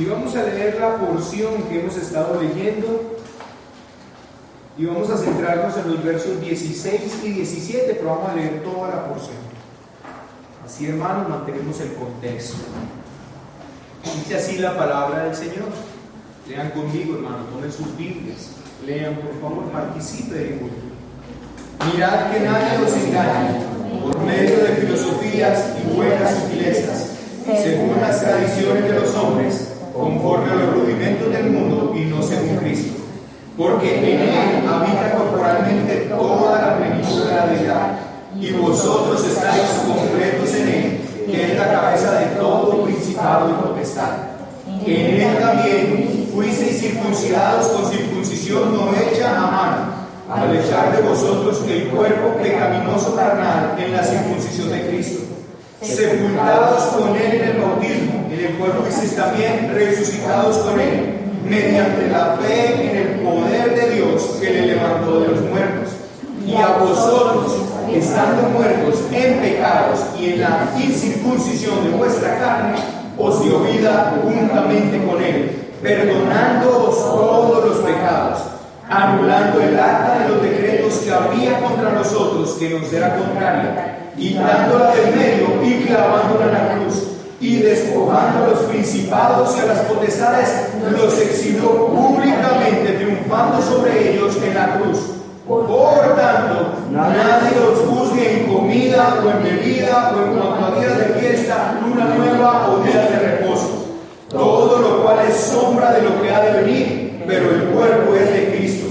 Y vamos a leer la porción que hemos estado leyendo y vamos a centrarnos en los versos 16 y 17, pero vamos a leer toda la porción. Así, hermanos, mantenemos el contexto. Dice así la palabra del Señor. Lean conmigo, hermano, tomen sus Biblias. Lean, por favor, participen del culto. Mirad que nadie os engañe por medio de filosofías y buenas sutilezas, según las tradiciones de los hombres, conforme a los rudimentos del mundo y no según Cristo. Porque en Él habita corporalmente toda la plenitud de la deidad, y vosotros estáis completos en Él, que es la cabeza de todo principado y potestad. En Él también fuisteis circuncidados con circuncisión no hecha a mano, al echar de vosotros el cuerpo pecaminoso carnal en la circuncisión de Cristo, sepultados con Él en el bautismo, en el cual fuisteis también resucitados con Él, mediante la fe en el poder de Dios que le levantó de los muertos. Y a vosotros, estando muertos en pecados y en la incircuncisión de vuestra carne, os dio vida juntamente con Él, perdonándoos todos los pecados, anulando el acta de los decretos que había contra nosotros, que nos era contraria, quitándola del medio y clavándola en la cruz, y despojando a los principados y a las potestades, los exhibió públicamente, triunfando sobre ellos en la cruz. Por tanto, nadie os juzgue en comida o en bebida o en cuanto a días de fiesta, luna nueva o días de reposo, todo lo cual es sombra de lo que ha de venir, pero el cuerpo es de Cristo.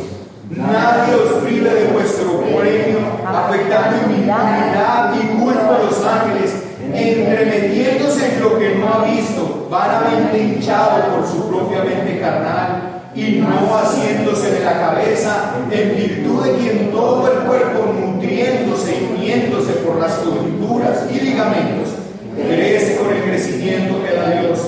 Nadie os prive de vuestro premio, afectando impunidad y culpa a los ángeles, entremetiéndose en lo que no ha visto, vanamente hinchado por su propia mente carnal, y no haciéndose de la cabeza, en virtud de quien todo el cuerpo, nutriéndose y uniéndose por las coyunturas y ligamentos, crece con el crecimiento que da Dios.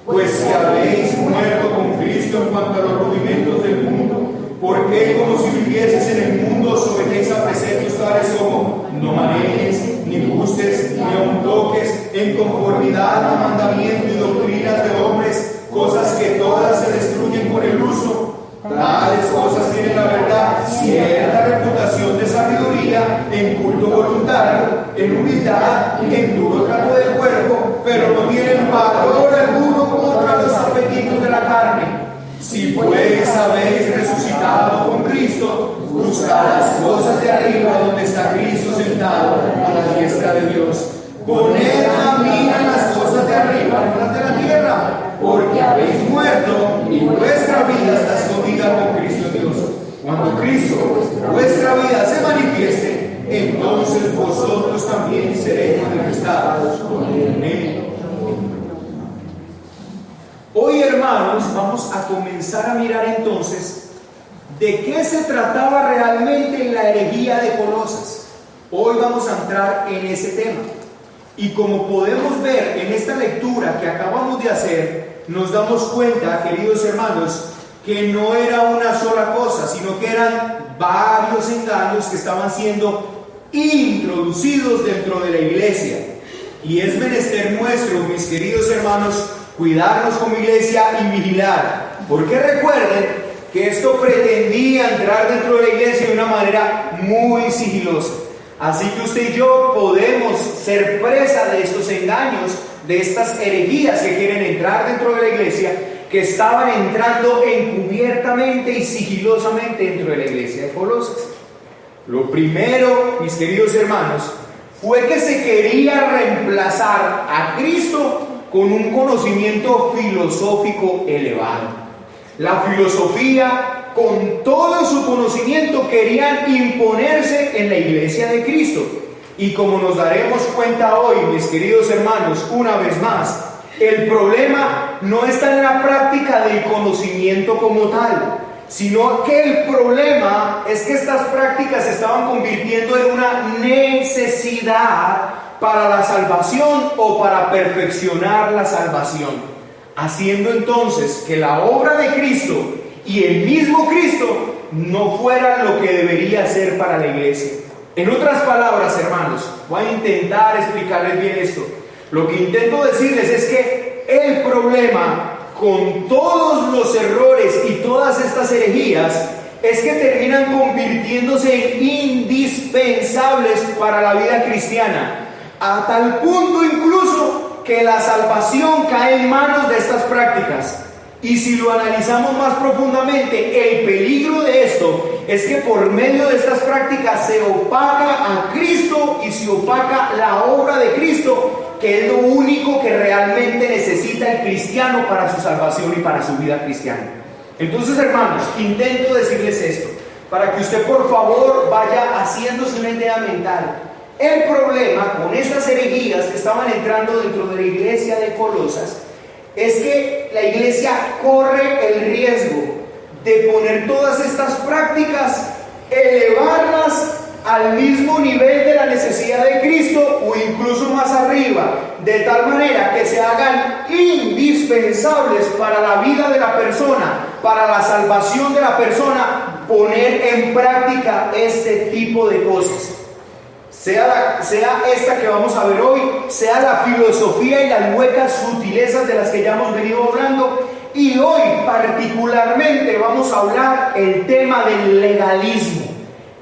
Pues si habéis muerto con Cristo en cuanto a los rudimentos del mundo, porque como si vivieses en el mundo, sometéis a preceptos tales como: no manejes, ni gustes, ni aun toques, en conformidad a mandamientos y doctrinas de hombres, cosas que todas se destruyen con el uso. Tales cosas tienen, la verdad, cierta reputación de sabiduría, en culto voluntario, en humildad y en duro trato del cuerpo, pero no tienen valor alguno contra los apetitos de la carne. Si pues habéis resucitado con Cristo, buscad las cosas de arriba, donde está Cristo sentado a la diestra de Dios. Poned la mira en las cosas de arriba, no las de la tierra, porque habéis muerto y vuestra vida está escondida con Cristo en Dios. Cuando Cristo, vuestra vida, se manifieste, entonces vosotros también seréis manifestados con Él. Hoy, hermanos, vamos a comenzar a mirar entonces de qué se trataba realmente la herejía de Colosas. Hoy vamos a entrar en ese tema. Y como podemos ver en esta lectura que acabamos de hacer, nos damos cuenta, queridos hermanos, que no era una sola cosa, sino que eran varios engaños que estaban siendo introducidos dentro de la iglesia. Y es menester nuestro, mis queridos hermanos, cuidarnos como iglesia y vigilar, porque recuerden que esto pretendía entrar dentro de la iglesia de una manera muy sigilosa. Así que usted y yo podemos ser presa de estos engaños, de estas herejías que quieren entrar dentro de la iglesia, que estaban entrando encubiertamente y sigilosamente dentro de la iglesia de Colosas. Lo primero, mis queridos hermanos, fue que se quería reemplazar a Cristo con un conocimiento filosófico elevado. La filosofía, con todo su conocimiento, querían imponerse en la iglesia de Cristo. Y como nos daremos cuenta hoy, mis queridos hermanos, una vez más, el problema no está en la práctica del conocimiento como tal, sino que el problema es que estas prácticas se estaban convirtiendo en una necesidad para la salvación o para perfeccionar la salvación, haciendo entonces que la obra de Cristo y el mismo Cristo no fuera lo que debería ser para la iglesia. En otras palabras, hermanos, voy a intentar explicarles bien esto. Lo que intento decirles es que el problema con todos los errores y todas estas herejías es que terminan convirtiéndose en indispensables para la vida cristiana, a tal punto incluso que la salvación cae en manos de estas prácticas. Y si lo analizamos más profundamente, el peligro de esto es que por medio de estas prácticas se opaca a Cristo y se opaca la obra de Cristo, que es lo único que realmente necesita el cristiano para su salvación y para su vida cristiana. Entonces, hermanos, intento decirles esto, para que usted por favor vaya haciéndose una idea mental. El problema con estas herejías que estaban entrando dentro de la iglesia de Colosas es que la iglesia corre el riesgo de poner todas estas prácticas, elevarlas al mismo nivel de la necesidad de Cristo o incluso más arriba, de tal manera que se hagan indispensables para la vida de la persona, para la salvación de la persona, poner en práctica este tipo de cosas. Sea esta que vamos a ver hoy, sea la filosofía y las huecas sutilezas de las que ya hemos venido hablando, y hoy particularmente vamos a hablar el tema del legalismo,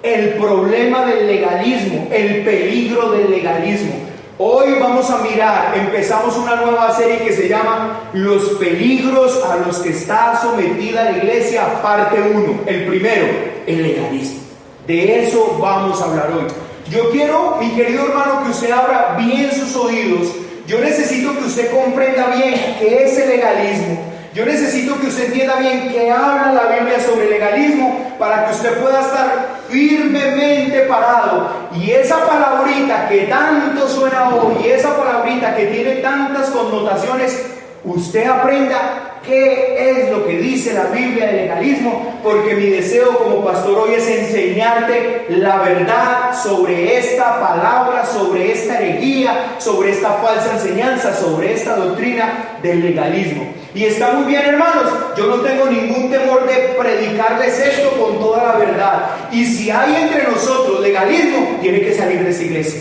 el problema del legalismo, el peligro del legalismo. Hoy vamos a mirar, empezamos una nueva serie que se llama Los peligros a los que está sometida la iglesia, parte 1. El primero, el legalismo. De eso vamos a hablar hoy. Yo quiero, mi querido hermano, que usted abra bien sus oídos. Yo necesito que usted comprenda bien qué es el legalismo. Yo necesito que usted entienda bien qué habla la Biblia sobre el legalismo, para que usted pueda estar firmemente parado. Y esa palabrita que tanto suena hoy, y esa palabrita que tiene tantas connotaciones, usted aprenda qué es lo que dice la Biblia del legalismo, porque mi deseo como pastor hoy es enseñarte la verdad sobre esta palabra, sobre esta herejía, sobre esta falsa enseñanza, sobre esta doctrina del legalismo. Y está muy bien, hermanos, yo no tengo ningún temor de predicarles esto con toda la verdad. Y si hay entre nosotros legalismo, tiene que salir de esa iglesia.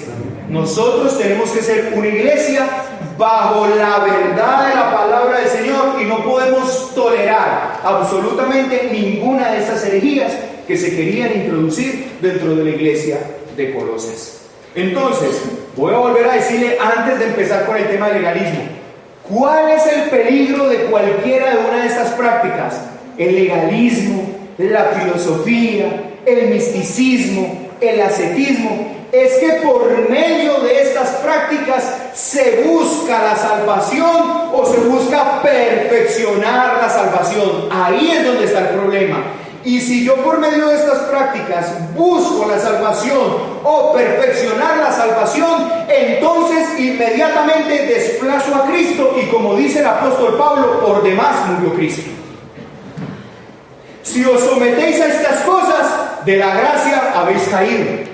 Nosotros tenemos que ser una iglesia bajo la verdad de la palabra del Señor, y no podemos tolerar absolutamente ninguna de estas herejías que se querían introducir dentro de la iglesia de Colosas. Entonces, voy a volver a decirle antes de empezar con el tema del legalismo, ¿cuál es el peligro de cualquiera de una de estas prácticas? El legalismo, la filosofía, el misticismo, el ascetismo. Es que por medio de estas prácticas se busca la salvación o se busca perfeccionar la salvación. Ahí es donde está el problema. Y si yo por medio de estas prácticas busco la salvación o perfeccionar la salvación, entonces inmediatamente desplazo a Cristo, y como dice el apóstol Pablo, por demás murió Cristo. Si os sometéis a estas cosas, de la gracia habéis caído.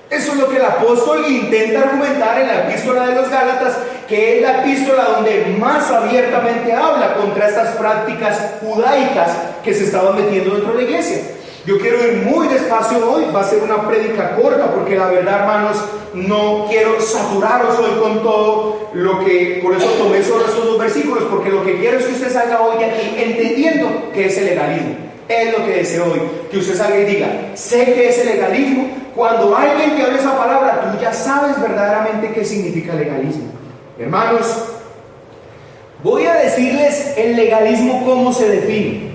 Eso es lo que el apóstol intenta argumentar en la epístola de los Gálatas, que es la epístola donde más abiertamente habla contra estas prácticas judaicas que se estaban metiendo dentro de la iglesia. Yo quiero ir muy despacio hoy, va a ser una prédica corta, porque la verdad, hermanos, no quiero saturaros hoy con todo lo que, por eso tomé solo estos 2 versículos, porque lo que quiero es que usted salga hoy de aquí entendiendo qué es el legalismo. Es lo que deseo hoy, que usted salga y diga, sé qué es el legalismo. Cuando alguien te hable esa palabra, tú ya sabes verdaderamente qué significa legalismo. Hermanos, voy a decirles el legalismo cómo se define.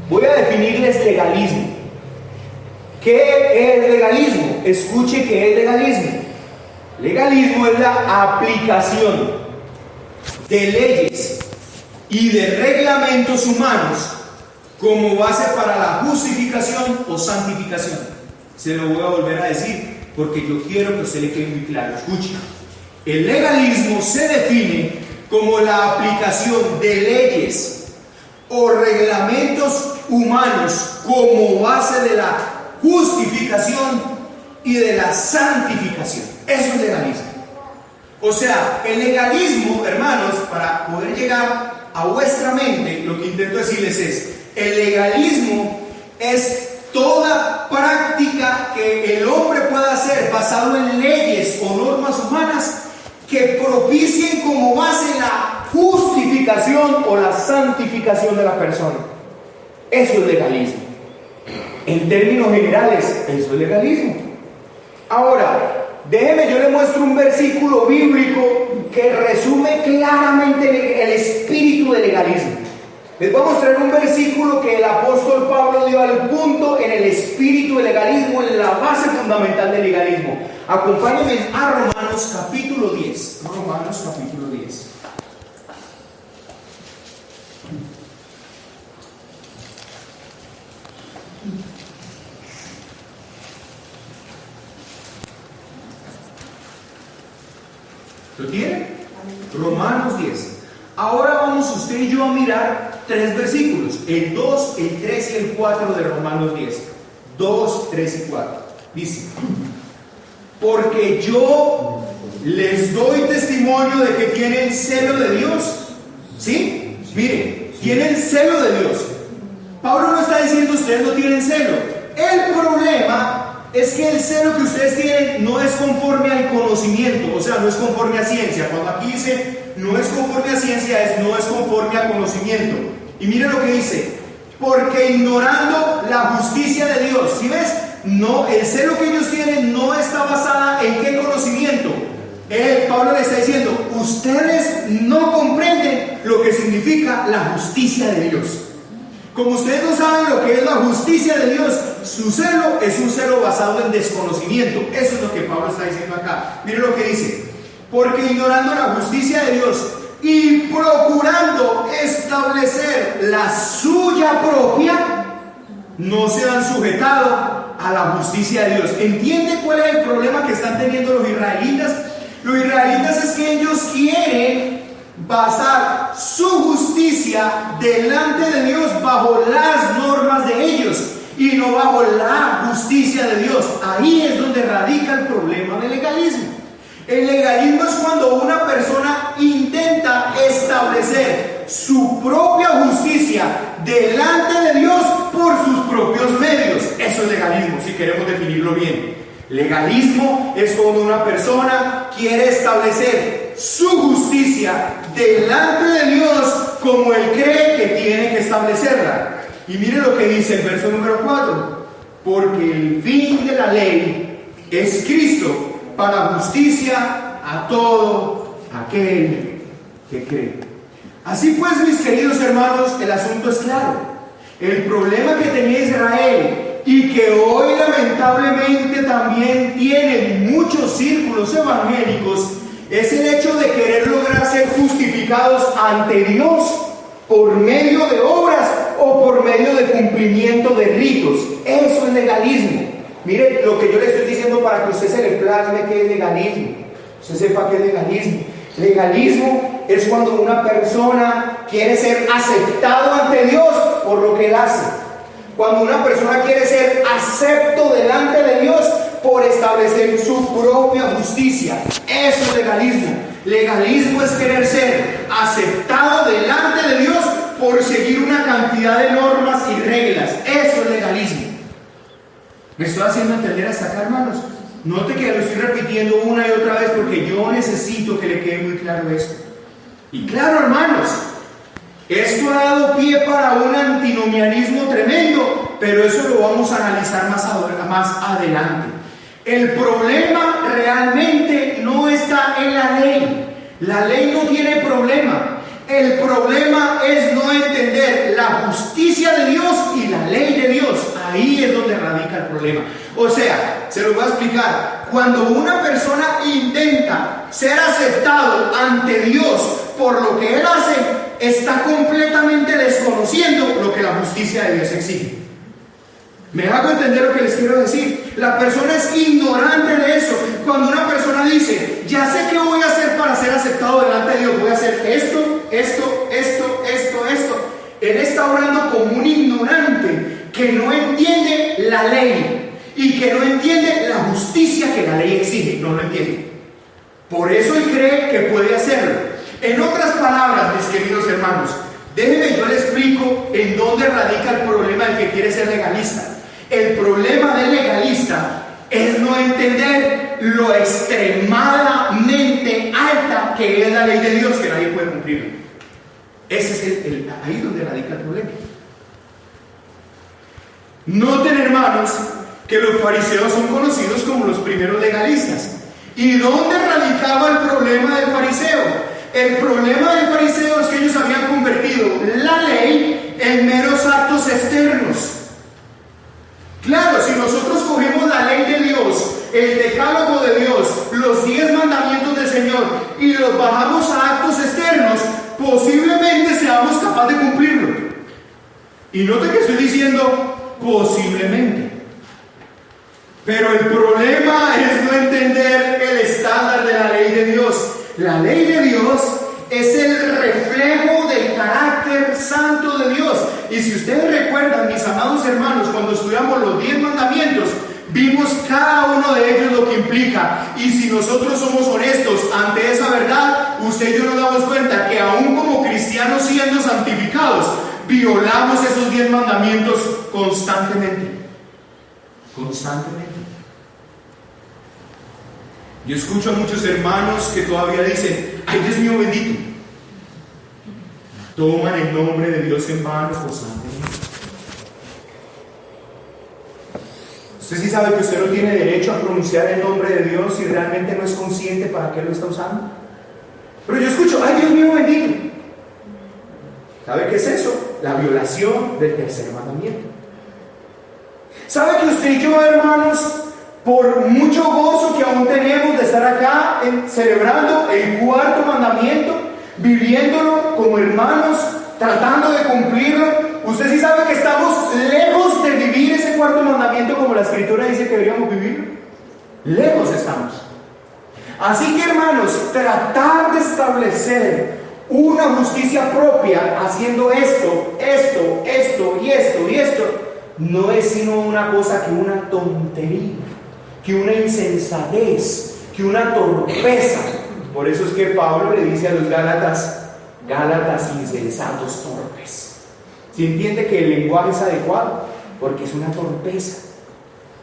Voy a definirles legalismo. ¿Qué es legalismo? Escuche qué es legalismo. Legalismo es la aplicación de leyes y de reglamentos humanos como base para la justificación o santificación. Se lo voy a volver a decir porque yo quiero que usted le quede muy claro. Escuche. El legalismo se define como la aplicación de leyes o reglamentos humanos como base de la justificación y de la santificación. Eso es legalismo. O sea, el legalismo, hermanos, para poder llegar a vuestra mente, lo que intento decirles es, el legalismo es toda práctica que el hombre pueda hacer basado en leyes o normas humanas que propicien como base la justificación justificación o la santificación de la persona. Eso es legalismo. En términos generales, eso es legalismo. Ahora, déjeme, yo le muestro un versículo bíblico que resume claramente el espíritu del legalismo. Les voy a mostrar un versículo que el apóstol Pablo dio al punto en el espíritu del legalismo, en la base fundamental del legalismo. Acompáñenme a Romanos capítulo 10. Romanos capítulo 10. ¿Lo tiene? Romanos 10. Ahora vamos usted y yo a mirar 3 versículos, el 2, el 3 y el 4 de Romanos 10. 2, 3 y 4. Dice: porque yo les doy testimonio de que tienen celo de Dios. ¿Sí? Miren, tienen celo de Dios. Pablo no está diciendo ustedes no tienen celo. El problema es que el celo que ustedes tienen no es conforme al conocimiento, o sea, no es conforme a ciencia. Cuando aquí dice no es conforme a ciencia, no es conforme al conocimiento. Y miren lo que dice: porque ignorando la justicia de Dios. ¿Sí ves? No, el celo que ellos tienen no está basada en qué conocimiento. Pablo le está diciendo: ustedes no comprenden lo que significa la justicia de Dios. Como ustedes no saben lo que es la justicia de Dios, su celo es un celo basado en desconocimiento. Eso es lo que Pablo está diciendo acá. Miren lo que dice: porque ignorando la justicia de Dios y procurando establecer la suya propia, no se han sujetado a la justicia de Dios. ¿Entiende cuál es el problema que están teniendo los israelitas? Los israelitas es que ellos quieren basar su justicia delante de Dios bajo las normas de ellos y no bajo la justicia de Dios. Ahí es donde radica el problema del legalismo. El legalismo es cuando una persona intenta establecer su propia justicia delante de Dios por sus propios medios. Eso es legalismo, si queremos definirlo bien. Legalismo es cuando una persona quiere establecer su justicia delante de Dios como él cree que tiene que establecerla. Y mire lo que dice el verso número 4: porque el fin de la ley es Cristo para justicia a todo aquel que cree. Así pues, mis queridos hermanos, el asunto es claro. El problema que tenía Israel y que hoy lamentablemente también tienen muchos círculos evangélicos es el hecho de querer lograr ser justificados ante Dios por medio de obras o por medio de cumplimiento de ritos. Eso es legalismo. Mire lo que yo le estoy diciendo para que usted se le plasme qué es legalismo, usted sepa qué es legalismo. Legalismo es cuando una persona quiere ser aceptado ante Dios por lo que él hace. Cuando una persona quiere ser acepto delante de Dios por establecer su propia justicia. Eso es legalismo. Legalismo es querer ser aceptado delante de Dios por seguir una cantidad de normas y reglas. Eso es legalismo. ¿Me estoy haciendo entender hasta acá, hermanos? Note que lo estoy repitiendo una y otra vez porque yo necesito que le quede muy claro esto. Y claro, hermanos, esto ha dado pie para un antinomianismo tremendo, pero eso lo vamos a analizar más adelante. El problema realmente no está en la ley. La ley no tiene problema. El problema es no entender la justicia de Dios y la ley de Dios. Ahí es donde radica el problema. O sea, se lo voy a explicar. Cuando una persona intenta ser aceptado ante Dios por lo que él hace, está completamente desconociendo lo que la justicia de Dios exige. ¿Me hago entender lo que les quiero decir? La persona es ignorante de eso. Cuando una persona dice, ya sé qué voy a hacer para ser aceptado delante de Dios, voy a hacer esto, él está obrando como un ignorante que no entiende la ley y que no entiende la justicia que la ley exige. No lo entiende. Por eso él cree que puede hacerlo. En otras palabras, mis queridos hermanos, déjenme yo les explico en dónde radica el problema del que quiere ser legalista. El problema del legalista es no entender lo extremadamente alta que es la ley de Dios, que nadie puede cumplir. Ese es ahí donde radica el problema. Noten, hermanos, que los fariseos son conocidos como los primeros legalistas. ¿Y dónde radicaba el problema del fariseo? El problema del fariseo es que ellos habían convertido la ley en meros actos externos. Claro, si nosotros cogemos la ley de Dios, el decálogo de Dios, los 10 mandamientos del Señor y los bajamos a actos externos, posiblemente seamos capaces de cumplirlo. Y note que estoy diciendo posiblemente. Pero el problema es no entender el estándar de la ley de Dios. La ley de Dios es el reflejo del carácter santo de Dios. Y si ustedes recuerdan, mis amados hermanos, cuando estudiamos los 10 mandamientos, vimos cada uno de ellos lo que implica. Y si nosotros somos honestos ante esa verdad, usted y yo nos damos cuenta que aún como cristianos siendo santificados, violamos esos 10 mandamientos constantemente. Constantemente. Yo escucho a muchos hermanos que todavía dicen: ay, Dios mío bendito. Toman el nombre de Dios en vano constantemente. Usted sí sabe que usted no tiene derecho a pronunciar el nombre de Dios si realmente no es consciente para qué lo está usando. Pero yo escucho: ay, Dios mío bendito. ¿Sabe qué es eso? La violación del tercer mandamiento. ¿Sabe que usted y yo, hermanos, por mucho gozo que aún tenemos de estar acá celebrando el cuarto mandamiento, viviéndolo como hermanos, tratando de cumplirlo, usted sí sabe que estamos lejos de vivir ese cuarto mandamiento como la Escritura dice que deberíamos vivirlo? Lejos estamos. Así que, hermanos, tratar de establecer una justicia propia haciendo esto y esto, no es sino una cosa que una tontería, que una insensatez, que una torpeza. Por eso es que Pablo le dice a los Gálatas insensatos, torpes. ¿Se entiende que el lenguaje es adecuado? Porque es una torpeza.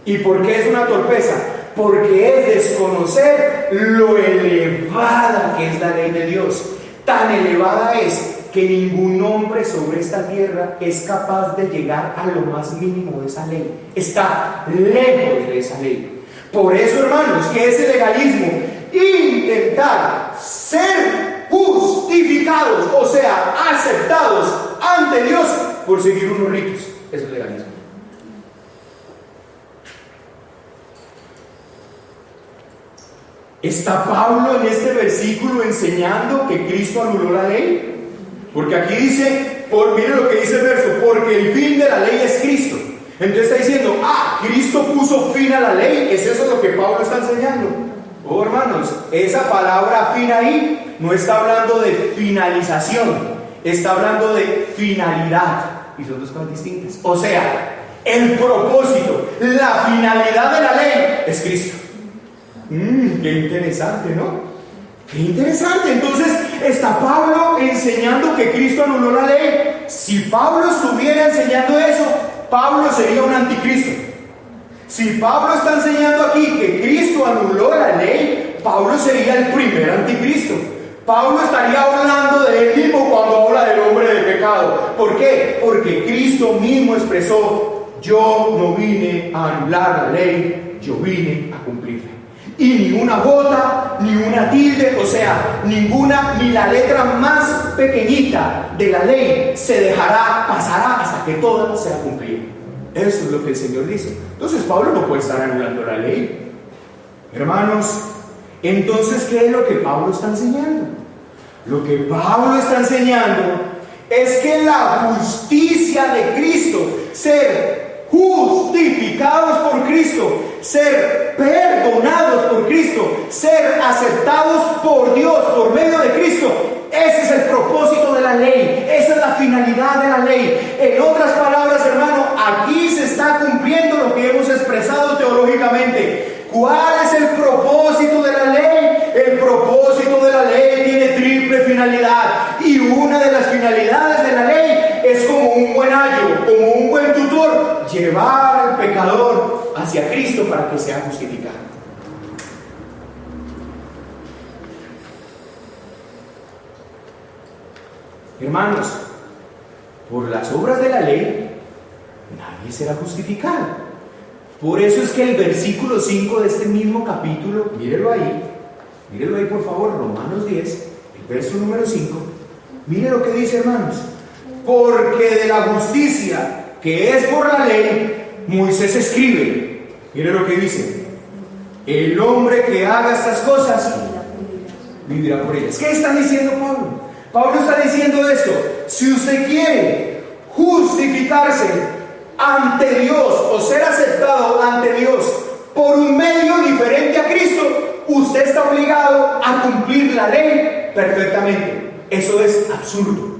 ¿Y por qué es una torpeza? Porque es desconocer lo elevada que es la ley de Dios. Tan elevada es que ningún hombre sobre esta tierra es capaz de llegar a lo más mínimo de esa ley. Está lejos de esa ley. Por eso, hermanos, que ese legalismo, intentar ser justificados, o sea, aceptados ante Dios por seguir unos ritos, eso es legalismo. ¿Está Pablo en este versículo enseñando que Cristo anuló la ley? Porque aquí dice, miren lo que dice el verso: porque el fin de la ley es Cristo. Entonces está diciendo: Cristo puso fin a la ley. ¿Es eso lo que Pablo está enseñando? Oh, hermanos, esa palabra fin ahí no está hablando de finalización, está hablando de finalidad. Y son dos cosas distintas. O sea, el propósito, la finalidad de la ley es Cristo. Qué interesante, ¿no? Qué interesante. Entonces está Pablo enseñando que Cristo anuló la ley. Si Pablo estuviera enseñando eso, Pablo sería un anticristo. Si Pablo está enseñando aquí que Cristo anuló la ley, Pablo sería el primer anticristo. Pablo estaría hablando de él mismo cuando habla del hombre de pecado. ¿Por qué? Porque Cristo mismo expresó: yo no vine a anular la ley, yo vine a cumplirla. Y ni una jota, ni una tilde, o sea, ni la letra más pequeñita de la ley pasará hasta que toda sea cumplida. Eso es lo que el Señor dice. Entonces Pablo no puede estar anulando la ley. Hermanos, entonces, ¿qué es lo que Pablo está enseñando? Lo que Pablo está enseñando es que la justicia de Cristo, ser justificados por Cristo, ser perdonados por Cristo, ser aceptados por Dios por medio de Cristo, ese es el propósito de la ley, esa es la finalidad de la ley. En otras palabras, hermano, aquí se está cumpliendo lo que hemos expresado teológicamente. ¿Cuál es el propósito de la ley? El propósito de la ley tiene triple finalidad, y una de las finalidades de la ley es, como un buen ayo, como un buen tutor, llevar al pecador hacia Cristo para que sea justificado. Hermanos, por las obras de la ley, nadie será justificado. Por eso es que el versículo 5 de este mismo capítulo, mírelo ahí por favor, Romanos 10, el verso número 5, mire lo que dice, hermanos. Porque de la justicia que es por la ley, Moisés escribe, mire lo que dice: el hombre que haga estas cosas vivirá por ellas. ¿Qué está diciendo Pablo? Pablo está diciendo esto: si usted quiere justificarse ante Dios o ser aceptado ante Dios por un medio diferente a Cristo, usted está obligado a cumplir la ley perfectamente. Eso es absurdo.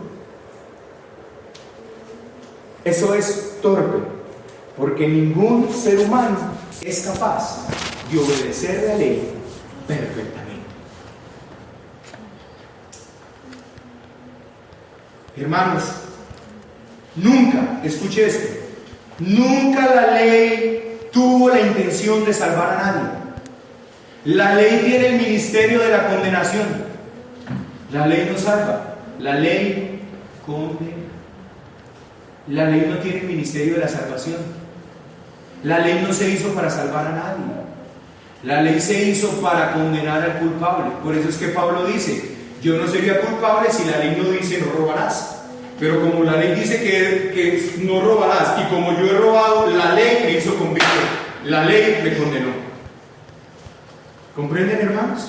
Eso es torpe, porque ningún ser humano es capaz de obedecer la ley perfectamente. Hermanos, nunca, escuche esto, nunca la ley tuvo la intención de salvar a nadie. La ley tiene el ministerio de la condenación. La ley no salva, la ley condena. La ley no tiene el ministerio de la salvación. La ley no se hizo para salvar a nadie. La ley se hizo para condenar al culpable. Por eso es que Pablo dice: yo no sería culpable si la ley no dice no robarás. Pero como la ley dice que no robarás, y como yo he robado, la ley me hizo convicto. La ley me condenó. ¿Comprenden, hermanos?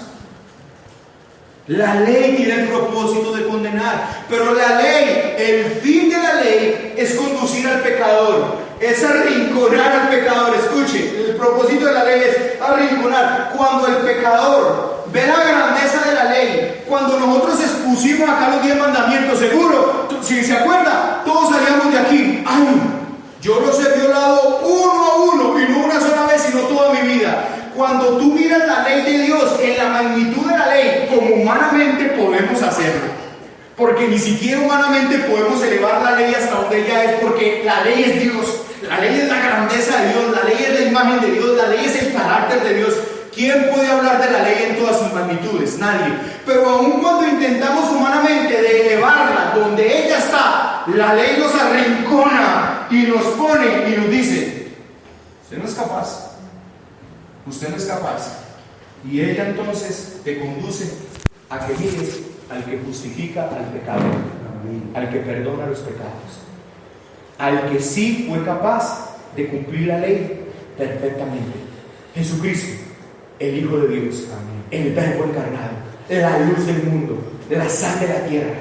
La ley tiene el propósito de condenar, pero la ley, el fin de la ley es conducir al pecador, es arrinconar al pecador. Escuche, el propósito de la ley es arrinconar. Cuando el pecador ve la grandeza de la ley, cuando nosotros expusimos acá los 10 mandamientos, seguro, si se acuerda, todos salíamos de aquí: ay, yo los he violado uno a uno, y no una sola vez, sino toda mi vida. Cuando tú miras la ley de Dios en la magnitud de la ley, como humanamente podemos hacerlo, porque ni siquiera humanamente podemos elevar la ley hasta donde ella es, porque la ley es Dios, la ley es la grandeza de Dios, la ley es la imagen de Dios, la ley es el carácter de Dios. ¿Quién puede hablar de la ley en todas sus magnitudes? Nadie. Pero aun cuando intentamos humanamente de elevarla donde ella está, la ley nos arrincona y nos pone y nos dice: usted no es capaz. Usted no es capaz. Y ella entonces te conduce a que mires al que justifica al pecador, al que perdona los pecados, al que sí fue capaz de cumplir la ley perfectamente: Jesucristo, el Hijo de Dios, el Verbo encarnado, la luz del mundo, la sal de la tierra.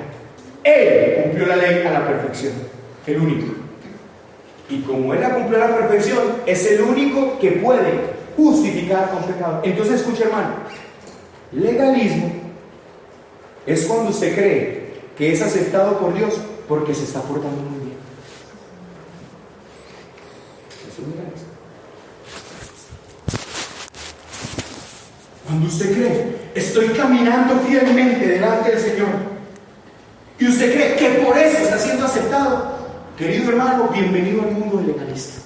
Él cumplió la ley a la perfección, el único. Y como Él la cumplió a la perfección, es el único que puede justificar a un pecado. Entonces, escucha, hermano, legalismo es cuando usted cree que es aceptado por Dios porque se está portando muy bien. Eso es legalismo. Cuando usted cree: estoy caminando fielmente delante del Señor, y usted cree que por eso está siendo aceptado, querido hermano, bienvenido al mundo del legalista.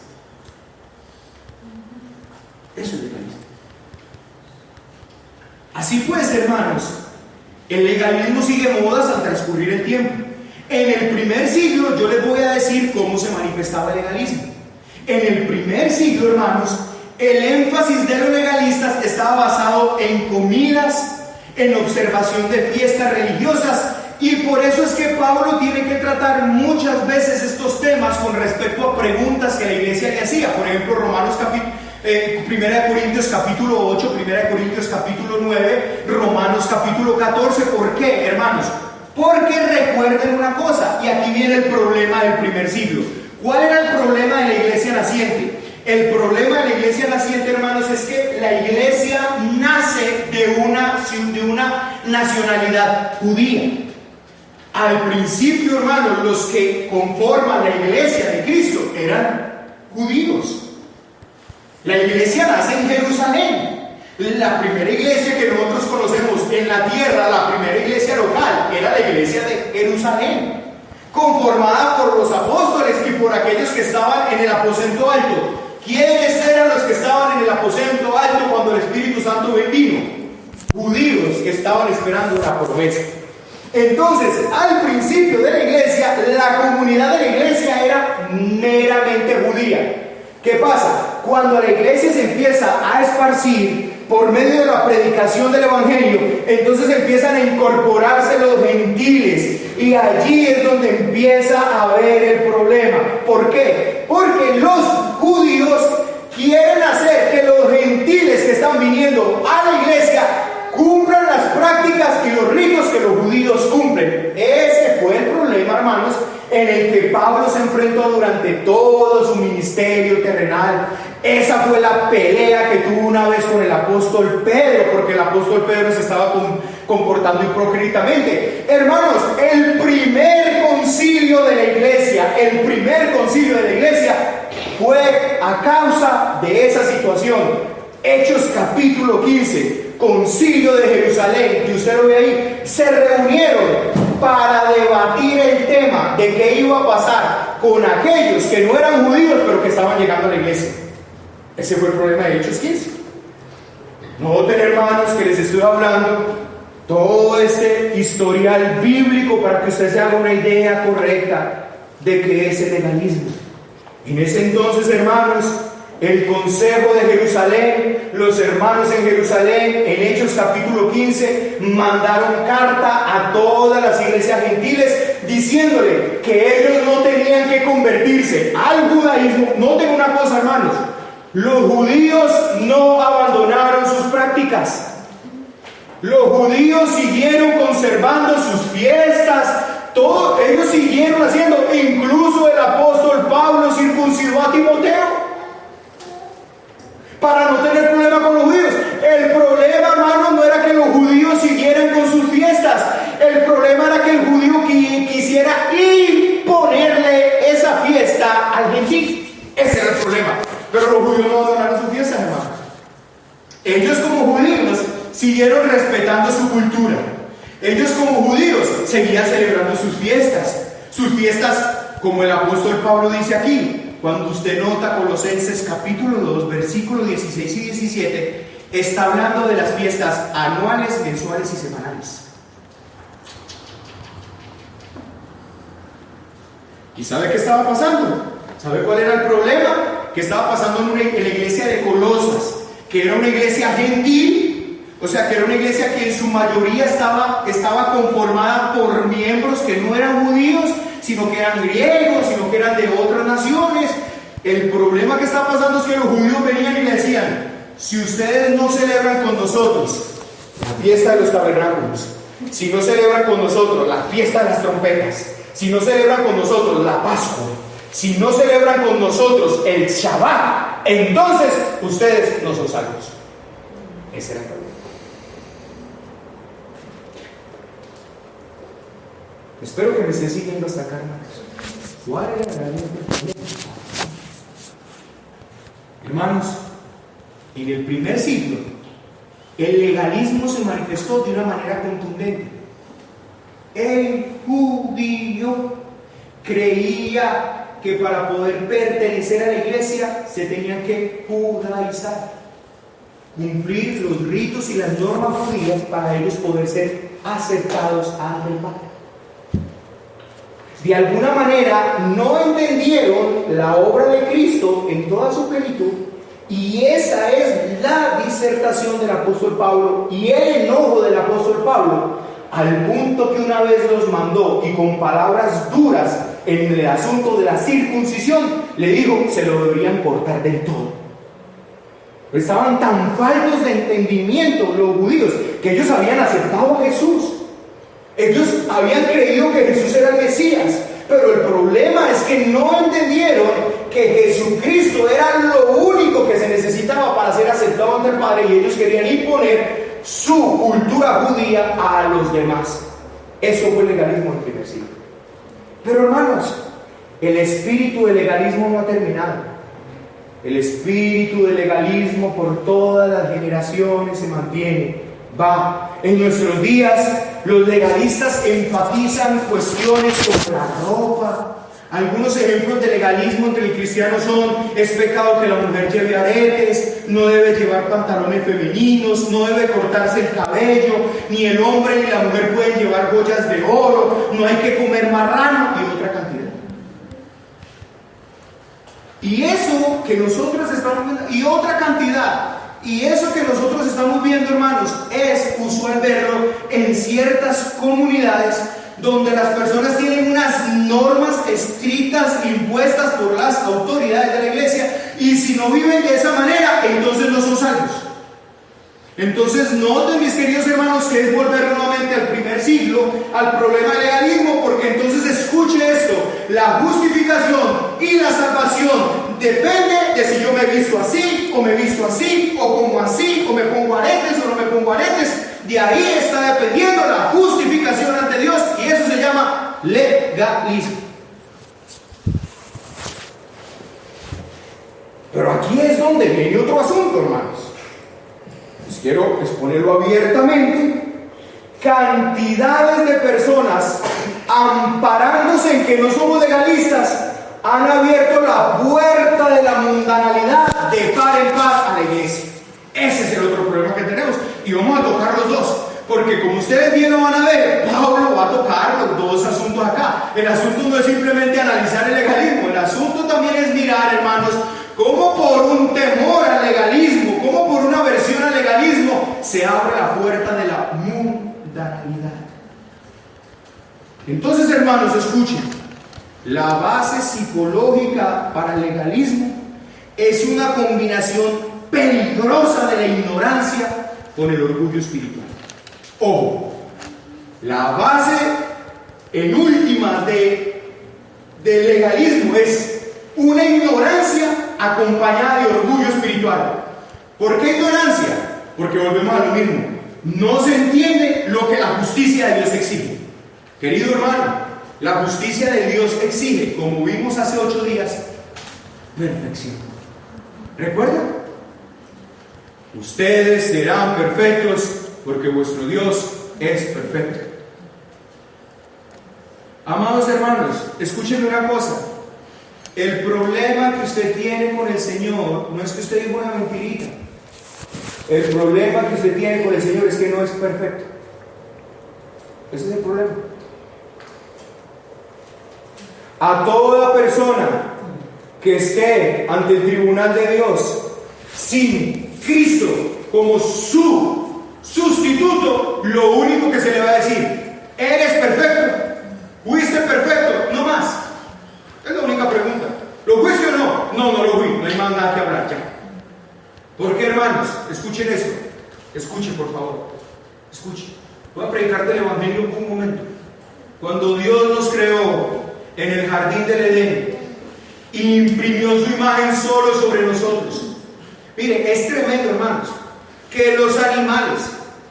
Eso es legalismo. Así pues, hermanos, el legalismo sigue modas al transcurrir el tiempo. En el primer siglo, yo les voy a decir cómo se manifestaba el legalismo. En el primer siglo, hermanos, el énfasis de los legalistas estaba basado en comidas, en observación de fiestas religiosas, y por eso es que Pablo tiene que tratar muchas veces estos temas con respecto a preguntas que la iglesia le hacía. Por ejemplo, Primera de Corintios capítulo 8, Primera de Corintios capítulo 9, Romanos capítulo 14. ¿Por qué, hermanos? Porque recuerden una cosa, y aquí viene el problema del primer siglo. ¿Cuál era el problema de la iglesia naciente? El problema de la iglesia naciente, hermanos, es que la iglesia nace de una nacionalidad judía. Al principio, hermanos, los que conforman la iglesia de Cristo eran judíos. La iglesia nace en Jerusalén. La primera iglesia que nosotros conocemos en la tierra, la primera iglesia local, era la iglesia de Jerusalén, conformada por los apóstoles y por aquellos que estaban en el aposento alto. ¿Quiénes eran los que estaban en el aposento alto cuando el Espíritu Santo vino? Judíos que estaban esperando la promesa. Entonces, al principio de la iglesia, la comunidad de la iglesia era meramente judía. ¿Qué pasa? Cuando la iglesia se empieza a esparcir por medio de la predicación del evangelio, entonces empiezan a incorporarse los gentiles, y allí es donde empieza a haber el problema. ¿Por qué? Porque los judíos quieren hacer que los gentiles que están viniendo a la iglesia cumplan las prácticas y los ritos que los judíos cumplen. Ese fue el problema, hermanos, en el que Pablo se enfrentó durante todo su ministerio terrenal. Esa fue la pelea que tuvo una vez con el apóstol Pedro, porque el apóstol Pedro se estaba comportando hipócritamente. Hermanos, el primer concilio de la iglesia, fue a causa de esa situación. Hechos capítulo 15, concilio de Jerusalén, que usted lo ve ahí, se reunieron para debatir el tema de qué iba a pasar con aquellos que no eran judíos pero que estaban llegando a la iglesia. Ese fue el problema de Hechos 15. Noten, hermanos, que les estoy hablando todo este historial bíblico para que usted se haga una idea correcta de qué es el legalismo. En ese entonces, hermanos, el Consejo de Jerusalén, los hermanos en Jerusalén, en Hechos capítulo 15, mandaron carta a todas las iglesias gentiles diciéndole que ellos no tenían que convertirse al judaísmo. Noten una cosa, hermanos, los judíos no abandonaron sus prácticas. Los judíos siguieron conservando sus fiestas, todo, ellos siguieron haciendo. Incluso el apóstol Pablo circuncidó a Timoteo para no tener problema con los judíos. El problema, hermanos, no era que los judíos siguieran con sus fiestas. El problema era que el judío quisiera imponerle esa fiesta al gentil. Ese era el problema. Pero los judíos no abandonaron sus fiestas, hermanos. Ellos como judíos siguieron respetando su cultura. Ellos como judíos seguían celebrando sus fiestas. Sus fiestas, como el apóstol Pablo dice aquí. Cuando usted nota Colosenses capítulo 2, versículos 16 y 17, está hablando de las fiestas anuales, mensuales y semanales. ¿Y sabe qué estaba pasando? ¿Sabe cuál era el problema? Que estaba pasando en la iglesia de Colosas, que era una iglesia gentil, o sea, que era una iglesia que en su mayoría estaba conformada por miembros que no eran judíos, sino que eran griegos, sino que eran de otras naciones. El problema que está pasando es que los judíos venían y le decían: si ustedes no celebran con nosotros la fiesta de los tabernáculos, si no celebran con nosotros la fiesta de las trompetas, si no celebran con nosotros la Pascua, si no celebran con nosotros el Shabbat, entonces ustedes no son salvos. Ese era el problema. Espero que me estén siguiendo hasta acá, hermanos. ¿Cuál era realmente el problema? Hermanos, en el primer siglo, el legalismo se manifestó de una manera contundente. El judío creía que para poder pertenecer a la iglesia se tenían que judaizar, cumplir los ritos y las normas judías para ellos poder ser aceptados ante el Padre. De alguna manera no entendieron la obra de Cristo en toda su plenitud, y esa es la disertación del apóstol Pablo y el enojo del apóstol Pablo, al punto que una vez los mandó y con palabras duras en el asunto de la circuncisión le dijo: se lo deberían cortar del todo. Estaban tan faltos de entendimiento los judíos que ellos habían aceptado a Jesús. Ellos habían creído que Jesús era el Mesías, pero el problema es que no entendieron que Jesucristo era lo único que se necesitaba para ser aceptado ante el Padre, y ellos querían imponer su cultura judía a los demás. Eso fue el legalismo del primer siglo. Pero, hermanos, el espíritu del legalismo no ha terminado. El espíritu del legalismo por todas las generaciones se mantiene. En nuestros días los legalistas enfatizan cuestiones como la ropa. Algunos ejemplos de legalismo entre el cristiano son: es pecado que la mujer lleve aretes, no debe llevar pantalones femeninos, no debe cortarse el cabello, ni el hombre ni la mujer pueden llevar joyas de oro, no hay que comer marrano, y otra cantidad. Y eso que nosotros estamos viendo, y otra cantidad, y eso que nosotros estamos viendo, hermanos, es usual verlo en ciertas comunidades donde las personas tienen unas normas estrictas impuestas por las autoridades de la iglesia, y si no viven de esa manera, entonces no son salvos. Entonces noten, mis queridos hermanos, que es volver nuevamente al primer siglo, al problema del legalismo, porque entonces escuche esto: la justificación y la salvación depende de si yo me he visto así, o me he visto así, o como así, o me pongo aretes o no me pongo aretes. De ahí está dependiendo la justificación ante Dios, y eso se llama legalismo. Pero aquí es donde viene otro asunto, hermanos. Pues quiero exponerlo abiertamente. Cantidades de personas, amparándose en que no somos legalistas, han abierto la puerta de la mundanalidad de par en par a la iglesia. Ese es el otro problema que tenemos, y vamos a tocar los dos, porque como ustedes bien lo van a ver, Pablo va a tocar los dos asuntos acá. El asunto no es simplemente analizar el legalismo, el asunto también es mirar, hermanos, cómo por un temor al legalismo, cómo por una aversión al legalismo, se abre la puerta de la mundanalidad. Entonces, hermanos, escuchen, la base psicológica para el legalismo es una combinación peligrosa de la ignorancia con el orgullo espiritual. Ojo, la base en última del legalismo es una ignorancia acompañada de orgullo espiritual. ¿Por qué ignorancia? Porque volvemos a lo mismo: no se entiende lo que la justicia de Dios exige. Querido hermano, la justicia de Dios exige, como vimos hace 8 días, perfección. ¿Recuerda? Ustedes serán perfectos porque vuestro Dios es perfecto. Amados hermanos, escúchenme una cosa: el problema que usted tiene con el Señor no es que usted diga una mentirita. El problema que usted tiene con el Señor es que no es perfecto. Ese es el problema. A toda persona que esté ante el tribunal de Dios sin Cristo como su sustituto, lo único que se le va a decir: ¿eres perfecto? ¿Fuiste perfecto? No más. Es la única pregunta. ¿Lo fuiste o no? No, no lo fui. No hay más nada que hablar ya. ¿Por qué, hermanos? Escuchen eso. Escuchen, por favor. Escuchen. Voy a predicar del Evangelio un momento. Cuando Dios nos creó en el jardín del Edén, imprimió su imagen solo sobre nosotros. Miren, es tremendo, hermanos, que los animales,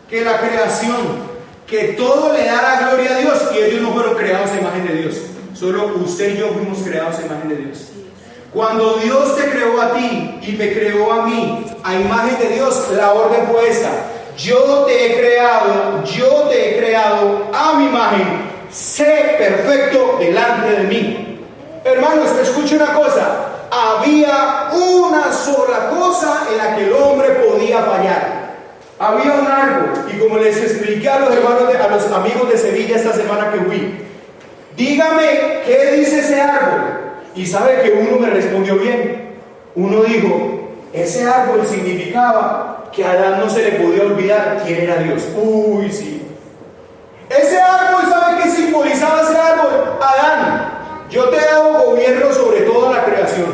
que la creación, que todo le da la gloria a Dios, y ellos no fueron creados a imagen de Dios. Solo usted y yo fuimos creados a imagen de Dios. Cuando Dios te creó a ti y me creó a mí a imagen de Dios, la orden fue esta: yo te he creado a mi imagen, sé perfecto delante de mí. Hermanos, escuche una cosa: había una sola cosa en la que el hombre podía fallar. Había un árbol, y como les expliqué a los hermanos, a los amigos de Sevilla esta semana que fui, dígame qué dice ese árbol. Y sabe que uno me respondió bien. Uno dijo: ese árbol significaba que a Adán no se le podía olvidar quién era Dios. Uy, sí. Ese árbol, ¿sabe qué simbolizaba ese árbol? Adán, yo te he dado gobierno sobre toda la creación.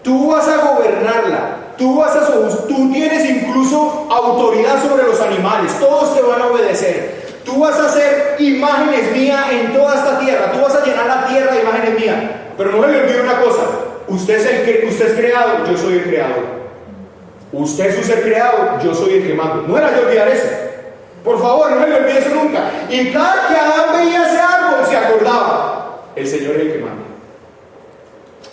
Tú vas a gobernarla. Tú tienes incluso autoridad sobre los animales. Todos te van a obedecer. Tú vas a hacer imágenes mías en toda esta tierra. Tú vas a llenar la tierra de imágenes mías. Pero no se le olvide una cosa: usted es creado, yo soy el creador. Usted es un ser creado, yo soy el que mando. No era yo olvidar eso. Por favor, no se le olvide eso nunca. Y cada que Adán veía ese árbol, se acordaba: el Señor es el que manda.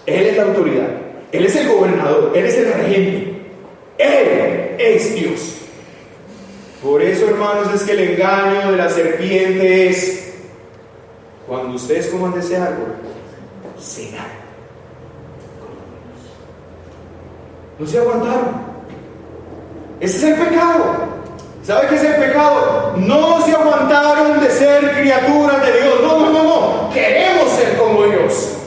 Él es la autoridad. Él es el gobernador. Él es el regente. Él es Dios. Por eso, hermanos, es que el engaño de la serpiente es: cuando ustedes coman de ese árbol, serán como Dios. No se aguantaron. Ese es el pecado. ¿Sabe qué es el pecado? No se aguantaron de ser criaturas de Dios. No. Queremos ser como Dios.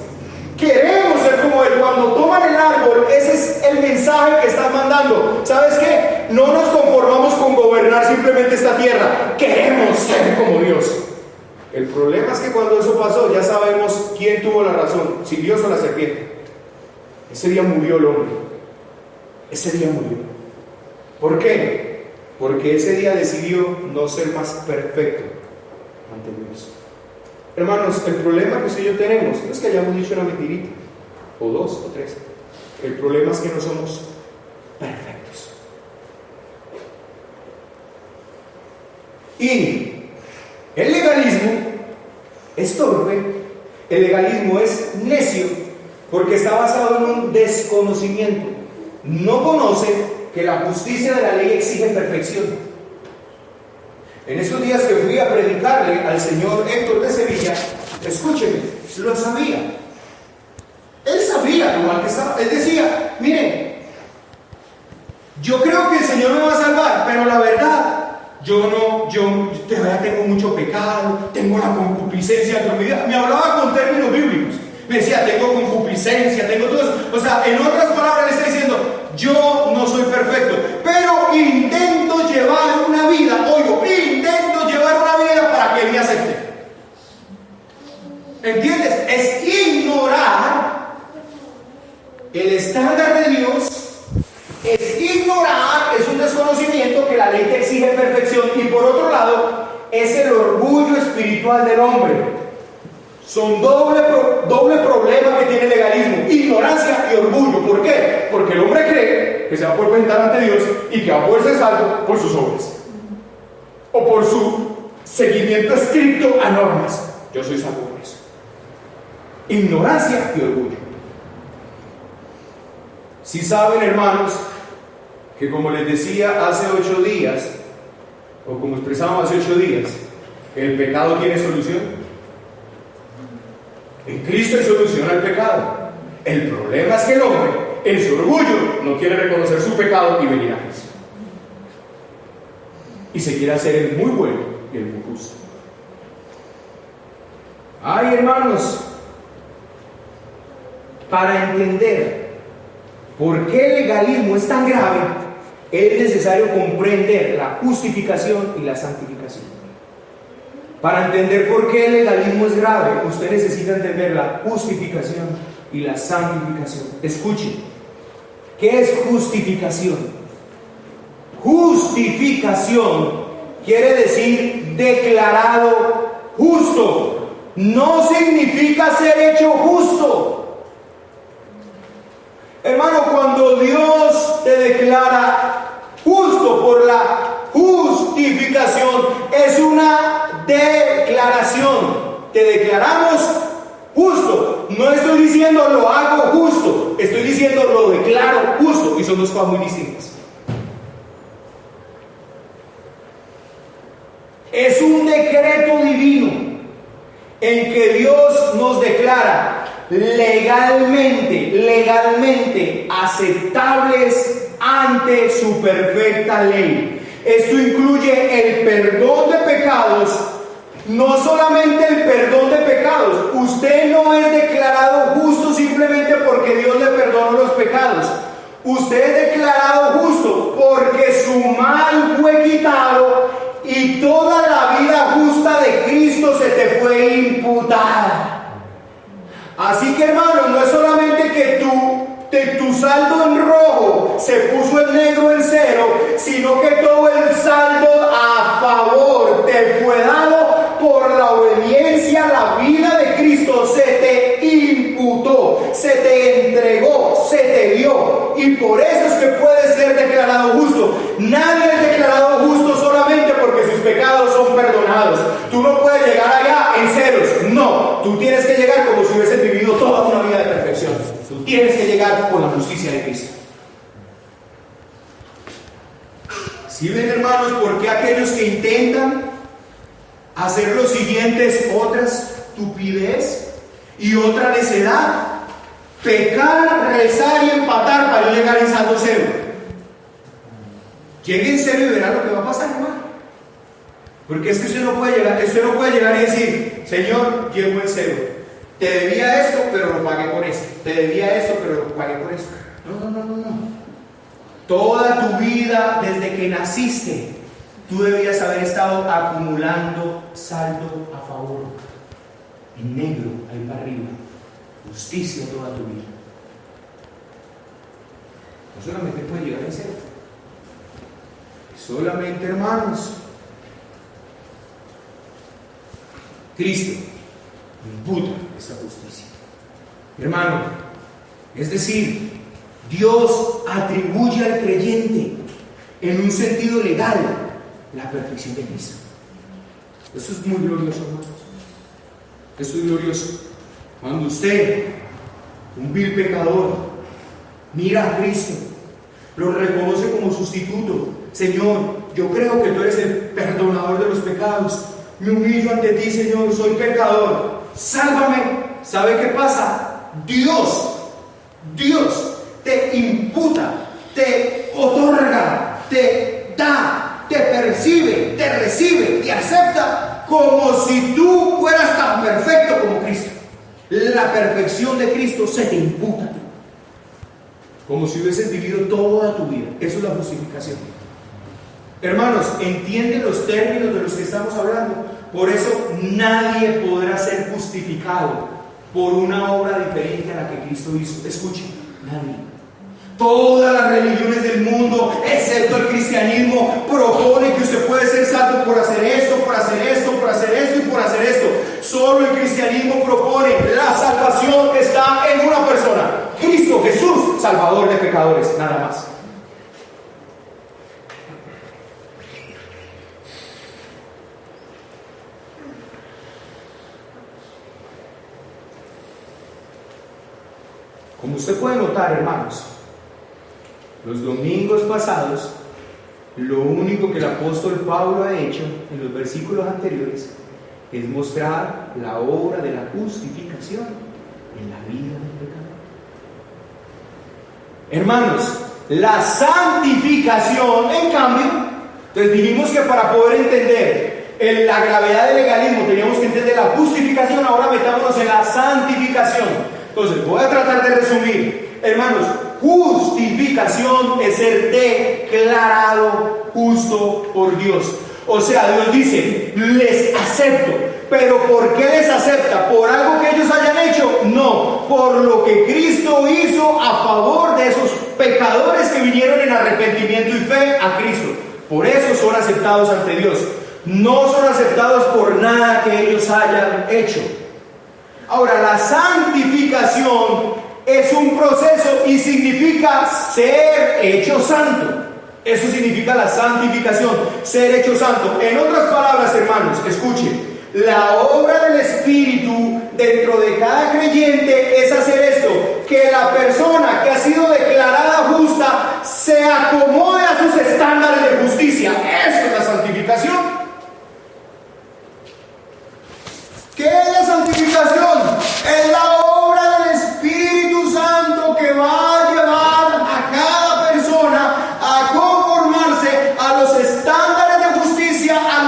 Queremos ser como Él. Cuando toman el árbol, ese es el mensaje que están mandando. ¿Sabes qué? No nos conformamos con gobernar simplemente esta tierra. Queremos ser como Dios. El problema es que cuando eso pasó, ya sabemos quién tuvo la razón, si Dios o la serpiente. Ese día murió el hombre. Ese día murió. ¿Por qué? Porque ese día decidió no ser más perfecto ante Dios. Hermanos, el problema que usted y yo tenemos no es que hayamos dicho una mentirita, o dos, o tres. El problema es que no somos perfectos. Y el legalismo es torpe, el legalismo es necio, porque está basado en un desconocimiento. No conoce que la justicia de la ley exige perfección. En estos días que fui a predicarle al señor Héctor de Sevilla, escúcheme, lo sabía. Él sabía lo mal que estaba. Él decía, miren, yo creo que el Señor me va a salvar, pero la verdad, yo todavía tengo mucho pecado, tengo la concupiscencia de mi vida. Me hablaba con términos bíblicos. Me decía, tengo concupiscencia, tengo todo eso. O sea, en otras palabras le está diciendo, yo no soy perfecto, pero intento llevar una vida, intento llevar una vida para que Él me acepte. ¿Entiendes? Es ignorar el estándar de Dios, es ignorar, es un desconocimiento que la ley te exige perfección, y por otro lado, es el orgullo espiritual del hombre. Son doble problema que tiene el legalismo: ignorancia y orgullo. ¿Por qué? Porque el hombre cree que se va a poder presentar ante Dios y que va a poder ser salvo por sus obras o por su seguimiento estricto a normas. Yo soy salvo por eso. Ignorancia y orgullo. Si saben, hermanos, que como les decía hace 8 días, o como expresamos hace 8 días, el pecado tiene solución. En Cristo hay solución al pecado. El problema es que el hombre, en su orgullo, no quiere reconocer su pecado y venir a Cristo. Y se quiere hacer el muy bueno y el muy justo. Ay, hermanos, para entender por qué el legalismo es tan grave, es necesario comprender la justificación y la santificación. Para entender por qué el legalismo es grave, usted necesita entender la justificación y la santificación. Escuchen, ¿qué es justificación? Justificación quiere decir declarado justo. No significa ser hecho justo. Hermano, cuando Dios te declara justo por la justificación, es una declaración. Te declaramos justo. No estoy diciendo lo hago justo, estoy diciendo lo declaro justo, y son dos cosas muy distintas. Es un decreto divino en que Dios nos declara legalmente aceptables ante su perfecta ley. Esto incluye el perdón de pecados. No solamente el perdón de pecados. Usted no es declarado justo simplemente porque Dios le perdonó los pecados. Usted es declarado justo porque su mal fue quitado y toda la vida justa de Cristo se te fue imputada. Así que, hermano, no es solamente que tu saldo en rojo se puso en negro en cero, sino que todo el saldo a favor te fue dado por la obediencia a la vida de Cristo. Se te imputó, se te entregó, se te dio, y por eso es que puedes ser declarado justo. Nadie es declarado justo solamente porque sus pecados son perdonados. Tú no puedes llegar allá en ceros. No, tú tienes que llegar como si hubieses vivido toda una vida de perfección. Tú tienes que llegar por la justicia de Cristo. ¿Sí ven, hermanos, por qué aquellos que intentan hacer lo siguiente es otra estupidez? Y otra necedad, pecar, rezar y empatar para no llegar en saldo cero. Llegue en cero y verá lo que va a pasar, hermano. Porque es que usted no puede llegar y decir, Señor, llevo en cero. Te debía esto, pero lo pagué por esto. Te debía esto, pero lo pagué por esto. No. Toda tu vida, desde que naciste, tú debías haber estado acumulando saldo a favor. En negro, ahí para arriba. Justicia toda tu vida. No solamente puede llegar en cero. Solamente, hermanos, Cristo imputa esa justicia. Hermano, es decir, Dios atribuye al creyente en un sentido legal la perfección de Cristo. Eso es muy glorioso, hermanos. Eso es glorioso. Cuando usted, un vil pecador, mira a Cristo, lo reconoce como sustituto. Señor, yo creo que tú eres el perdonador de los pecados. Me humillo ante ti, Señor, soy pecador. Sálvame. ¿Sabe qué pasa? Dios te imputa, te otorga, te da, te percibe, te recibe, te acepta como si tú fueras tan perfecto como Cristo. La perfección de Cristo se te imputa a ti, como si hubieses vivido toda tu vida. Eso es la justificación. Hermanos, ¿entienden los términos de los que estamos hablando? Por eso nadie podrá ser justificado por una obra diferente a la que Cristo hizo. Escuchen, nadie. Todas las religiones del mundo, excepto el cristianismo, proponen que usted puede ser salvo por hacer esto, por hacer esto, por hacer esto y por hacer esto. Solo el cristianismo propone la salvación que está en una persona, Cristo Jesús, Salvador de pecadores, nada más. Como usted puede notar, hermanos, los domingos pasados, lo único que el apóstol Pablo ha hecho en los versículos anteriores es mostrar la obra de la justificación en la vida del pecador. Hermanos, la santificación, en cambio, entonces dijimos que para poder entender la gravedad del legalismo teníamos que entender la justificación. Ahora metámonos en la santificación. Entonces, voy a tratar de resumir. Hermanos, justificación es ser declarado justo por Dios. O sea, Dios dice, les acepto. ¿Pero por qué les acepta? ¿Por algo que ellos hayan hecho? No, por lo que Cristo hizo a favor de esos pecadores que vinieron en arrepentimiento y fe a Cristo. Por eso son aceptados ante Dios. No son aceptados por nada que ellos hayan hecho. Ahora, la santificación es un proceso y significa ser hecho santo. Eso significa la santificación, ser hecho santo. En otras palabras, hermanos, escuchen, la obra del Espíritu dentro de cada creyente es hacer esto, que la persona que ha sido declarada justa se acomode a sus estándares de justicia. Eso es la santificación. ¿Qué es la santificación? Es la obra del Espíritu Santo que va a llevar a cada persona a conformarse a los estándares de justicia a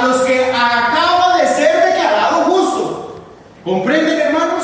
los que acaba de ser declarado justo. ¿Comprenden, hermanos?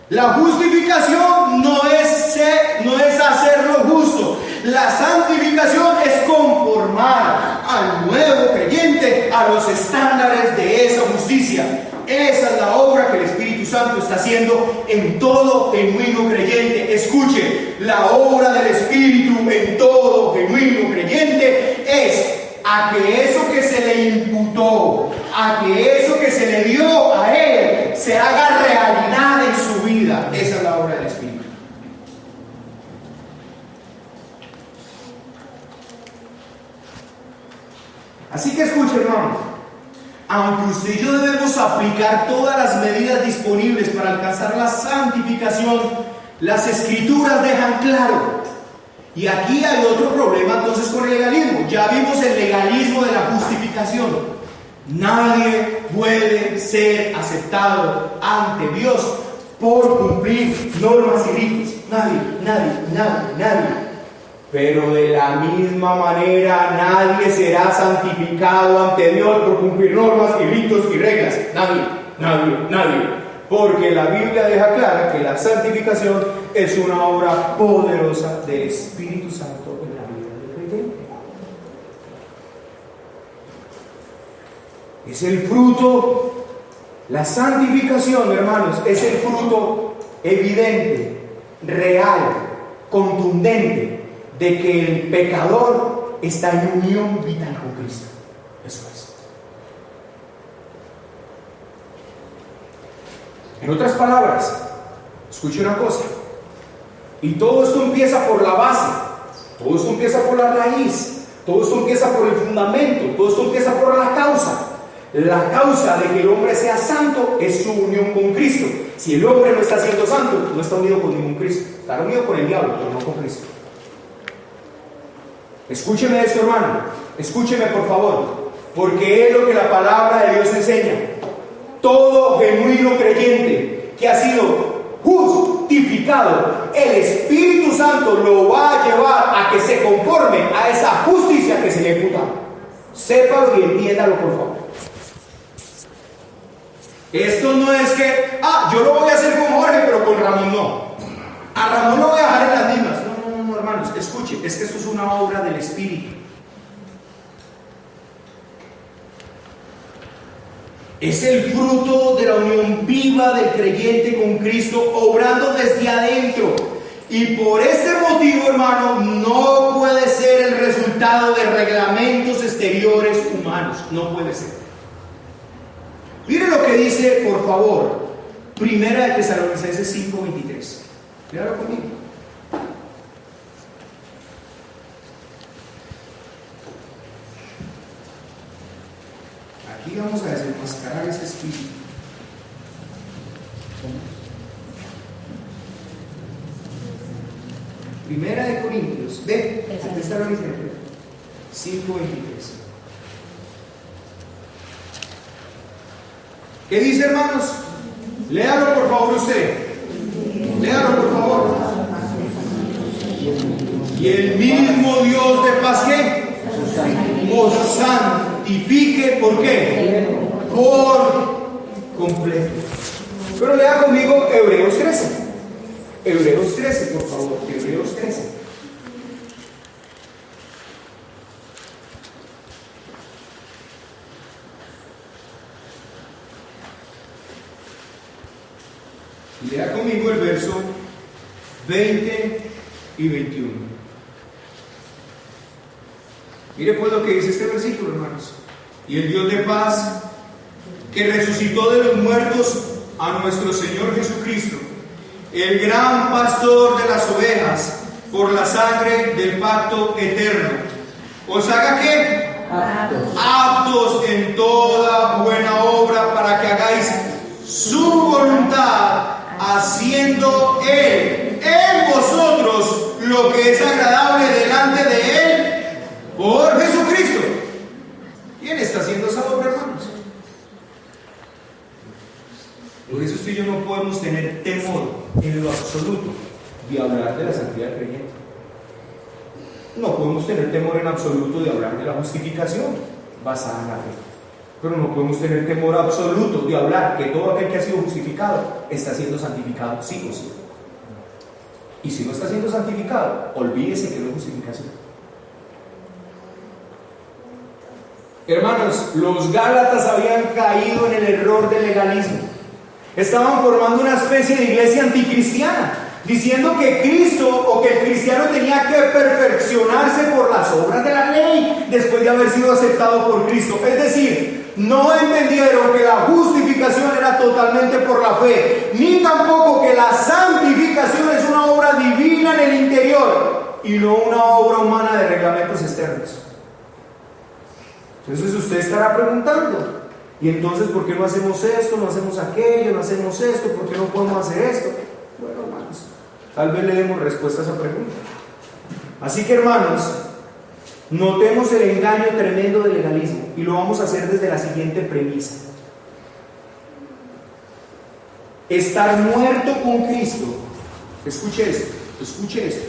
La justificación no es hacerlo justo. La santificación es conformar al nuevo creyente a los estándares de esa justicia. Esa es la obra que el Espíritu Santo está haciendo en todo genuino creyente. Escuche, la obra del Espíritu en todo genuino creyente es a que eso que se le imputó, a que eso que se le dio a él, se haga realidad en su vida. Esa es la obra del Espíritu. Así que escuche, hermano, aunque usted y yo debemos aplicar todas las medidas disponibles para alcanzar la santificación, las Escrituras dejan claro. Y aquí hay otro problema entonces con el legalismo. Ya vimos el legalismo de la justificación. Nadie puede ser aceptado ante Dios por cumplir normas y ritos. Nadie. Pero de la misma manera, nadie será santificado ante Dios por cumplir normas y ritos y reglas. Nadie. Porque la Biblia deja clara que la santificación es una obra poderosa del Espíritu Santo en la vida del creyente. Es el fruto, la santificación, hermanos, es el fruto evidente, real, contundente de que el pecador está en unión vital con Cristo. Eso es. En otras palabras, escuche una cosa, y todo esto empieza por la base, todo esto empieza por la raíz, todo esto empieza por el fundamento, todo esto empieza por la causa. La causa de que el hombre sea santo es su unión con Cristo. Si el hombre no está siendo santo, no está unido con ningún Cristo. Está unido con el diablo, pero no con Cristo. Escúcheme esto, hermano. Escúcheme, por favor. Porque es lo que la palabra de Dios enseña. Todo genuino creyente que ha sido justificado, el Espíritu Santo lo va a llevar a que se conforme a esa justicia que se le imputa. Sépalo y entiéndalo, por favor. Esto no es que, yo lo voy a hacer con Jorge, pero con Ramón no. A Ramón lo voy a dejar en las mismas. No, hermanos, escuche, es que esto es una obra del Espíritu. Es el fruto de la unión viva del creyente con Cristo, obrando desde adentro. Y por este motivo, hermano, no puede ser el resultado de reglamentos exteriores humanos. No puede ser. Mire lo que dice, por favor, Primera de Tesalonicenses 5:23. Míralo conmigo. Aquí vamos a desenmascarar ese espíritu. Primera de Corintios, de Tesalonicenses 5:23. ¿Qué dice, hermanos? Léalo por favor usted. Léalo por favor. Y el mismo Dios de paz que os santifique, ¿por qué? Por completo. Pero lea conmigo Hebreos 13. Hebreos 13, por favor. Hebreos 13. Lea conmigo el verso 20 y 21. Mire pues lo que dice este versículo, hermanos. Y el Dios de paz, que resucitó de los muertos a nuestro Señor Jesucristo, el gran pastor de las ovejas, por la sangre del pacto eterno, os haga ¿qué? Aptos en toda buena obra, para que hagáis su voluntad, haciendo Él en vosotros lo que es agradable delante de Él por Jesucristo. ¿Quién está haciendo esa obra, hermanos? Por eso usted y yo no podemos tener temor en lo absoluto de hablar de la santidad del creyente. No podemos tener temor en absoluto de hablar de la justificación basada en la fe. Pero no podemos tener temor absoluto de hablar que todo aquel que ha sido justificado está siendo santificado, sí o sí. Y si no está siendo santificado, olvídese que no es justificación. Hermanos, los Gálatas habían caído en el error del legalismo. Estaban formando una especie de iglesia anticristiana, diciendo que Cristo o que el cristiano tenía que perfeccionarse por las obras de la ley después de haber sido aceptado por Cristo. Es decir, no entendieron que la justificación era totalmente por la fe, ni tampoco que la santificación es una obra divina en el interior y no una obra humana de reglamentos externos. Entonces usted estará preguntando, ¿y entonces por qué no hacemos esto, no hacemos aquello, no hacemos esto, por qué no podemos hacer esto? Bueno, hermanos, tal vez le demos respuesta a esa pregunta. Así que, hermanos, Notemos el engaño tremendo del legalismo y lo vamos a hacer desde la siguiente premisa. Estar muerto con Cristo. Escuche esto, escuche esto.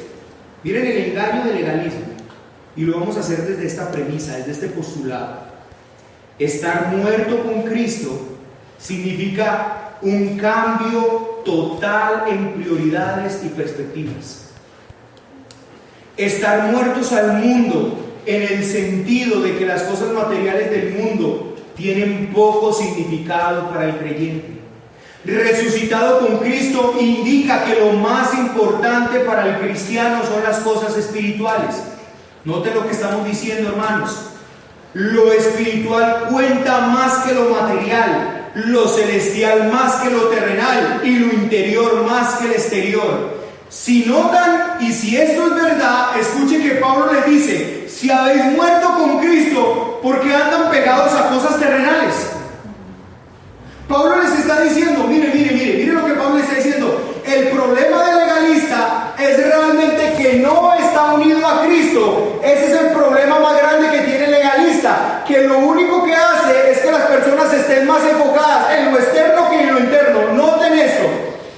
Miren el engaño del legalismo y lo vamos a hacer desde esta premisa, desde este postulado. Estar muerto con Cristo significa un cambio total en prioridades y perspectivas. Estar muertos al mundo en el sentido de que las cosas materiales del mundo tienen poco significado para el creyente. Resucitado con Cristo indica que lo más importante para el cristiano son las cosas espirituales. Noten lo que estamos diciendo, hermanos. Lo espiritual cuenta más que lo material, lo celestial más que lo terrenal y lo interior más que el exterior. Si notan, y si esto es verdad, escuchen que Pablo les dice: si habéis muerto con Cristo, ¿por qué andan pegados a cosas terrenales? Pablo les está diciendo, mire lo que Pablo les está diciendo. El problema del legalista es realmente que no está unido a Cristo. Ese es el problema más grande que tiene el legalista, que lo único que hace es que las personas estén más enfocadas en lo externo que en lo interno. Noten esto: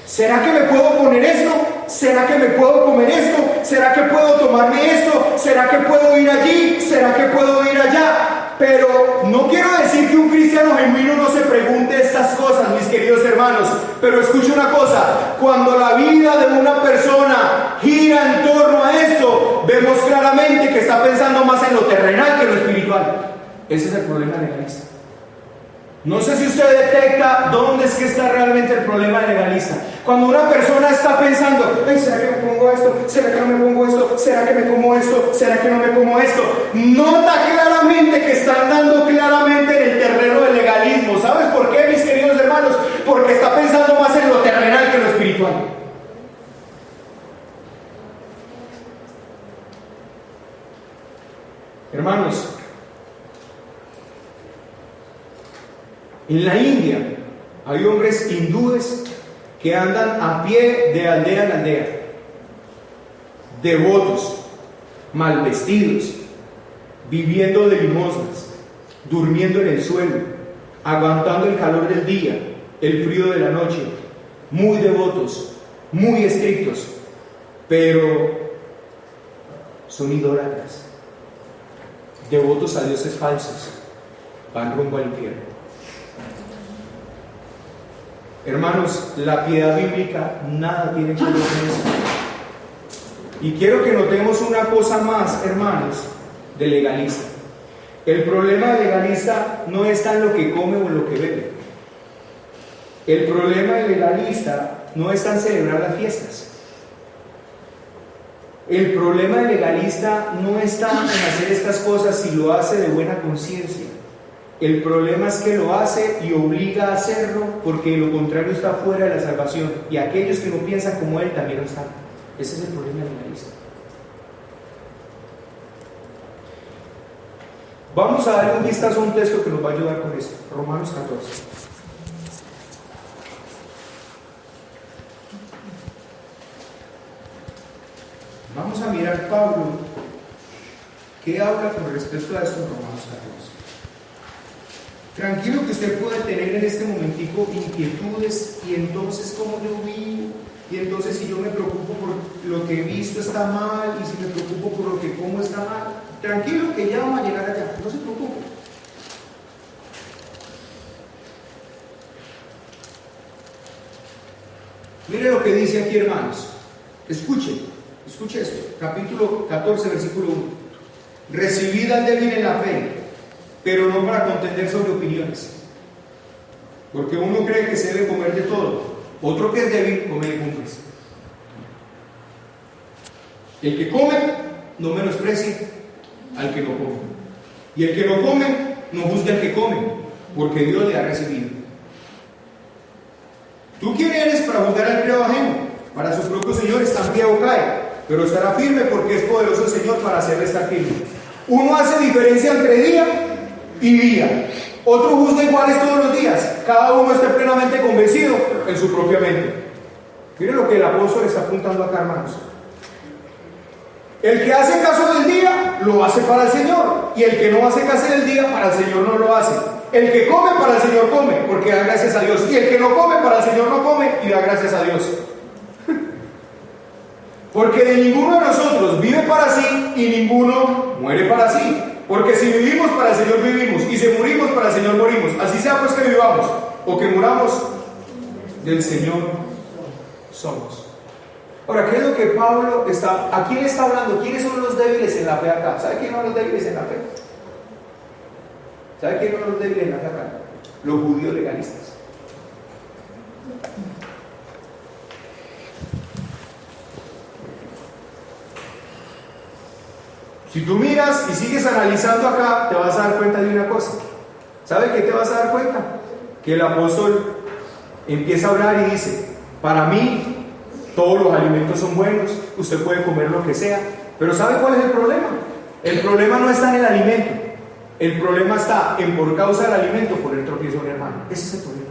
¿será que me puedo poner esto? ¿Será que me puedo comer esto? ¿Será que puedo tomarme esto? ¿Será que puedo ir allí? ¿Será que puedo ir allá? Pero no quiero decir que un cristiano genuino no se pregunte estas cosas, mis queridos hermanos. Pero escuche una cosa: cuando la vida de una persona gira en torno a esto, vemos claramente que está pensando más en lo terrenal que en lo espiritual. Ese es el problema legalista. No sé si usted detecta dónde es que está realmente el problema legalista. Cuando una persona está pensando: ay, ¿será que me pongo esto? ¿Será que no me pongo esto? ¿Será que me como esto? ¿Será que no me como esto? Nota claramente que está andando claramente en el terreno del legalismo. ¿Sabes por qué, mis queridos hermanos? Porque está pensando más en lo terrenal que en lo espiritual. Hermanos, en la India hay hombres hindúes que andan a pie de aldea en aldea, devotos, mal vestidos, viviendo de limosnas, durmiendo en el suelo, aguantando el calor del día, el frío de la noche, muy devotos, muy estrictos, pero son idólatras, devotos a dioses falsos, van rumbo al infierno. Hermanos, la piedad bíblica nada tiene que ver con eso. Y quiero que notemos una cosa más, hermanos, del legalista. El problema del legalista no está en lo que come o en lo que bebe. El problema del legalista no está en celebrar las fiestas. El problema del legalista no está en hacer estas cosas si lo hace de buena conciencia. El problema es que lo hace y obliga a hacerlo porque lo contrario está fuera de la salvación. Y aquellos que no piensan como él también lo están. Ese es el problema del legalista. Vamos a darle un vistazo a un texto que nos va a ayudar con esto. Romanos 14. Vamos a mirar Pablo, ¿qué habla con respecto a esto en Romanos 14? Tranquilo que usted puede tener en este momentico inquietudes, y entonces ¿cómo yo vivo? Y entonces si yo me preocupo por lo que he visto está mal, y si me preocupo por lo que como está mal. Tranquilo que ya vamos a llegar allá, no se preocupe. Mire lo que dice aquí, hermanos. Escuche esto, capítulo 14, versículo 1. Recibid al débil en la fe, pero no para contender sobre opiniones. Porque uno cree que se debe comer de todo, otro que es débil come legumbres. El que come, no menosprecie al que no come. Y el que no come, no juzgue al que come, porque Dios le ha recibido. ¿Tú quién eres para juzgar al criado ajeno? Para su propio Señor está en pie o cae, pero estará firme porque es poderoso el Señor para hacerle estar firme. Uno hace diferencia entre día y día. Otro juzga iguales todos los días. Cada uno está plenamente convencido en su propia mente. Miren lo que el apóstol está apuntando acá, hermanos. El que hace caso del día, lo hace para el Señor, y el que no hace caso del día, para el Señor no lo hace. El que come para el Señor come, porque da gracias a Dios, y el que no come para el Señor no come y da gracias a Dios. Porque de ninguno de nosotros vive para sí y ninguno muere para sí. Porque si vivimos para el Señor vivimos, y si morimos para el Señor morimos. Así sea pues que vivamos o que muramos, del Señor somos. Ahora, ¿qué es lo que Pablo está, a quién está hablando? ¿Quiénes son los débiles en la fe acá? ¿Sabe quiénes son los débiles en la fe? ¿Sabe quiénes son los débiles en la fe acá? Los judíos legalistas. Si tú miras y sigues analizando acá, te vas a dar cuenta de una cosa. ¿Sabe qué te vas a dar cuenta? Que el apóstol empieza a hablar y dice: para mí todos los alimentos son buenos, usted puede comer lo que sea, pero ¿sabe cuál es el problema? El problema no está en el alimento, el problema está en, por causa del alimento, poner tropiezo a un hermano. Ese es el problema.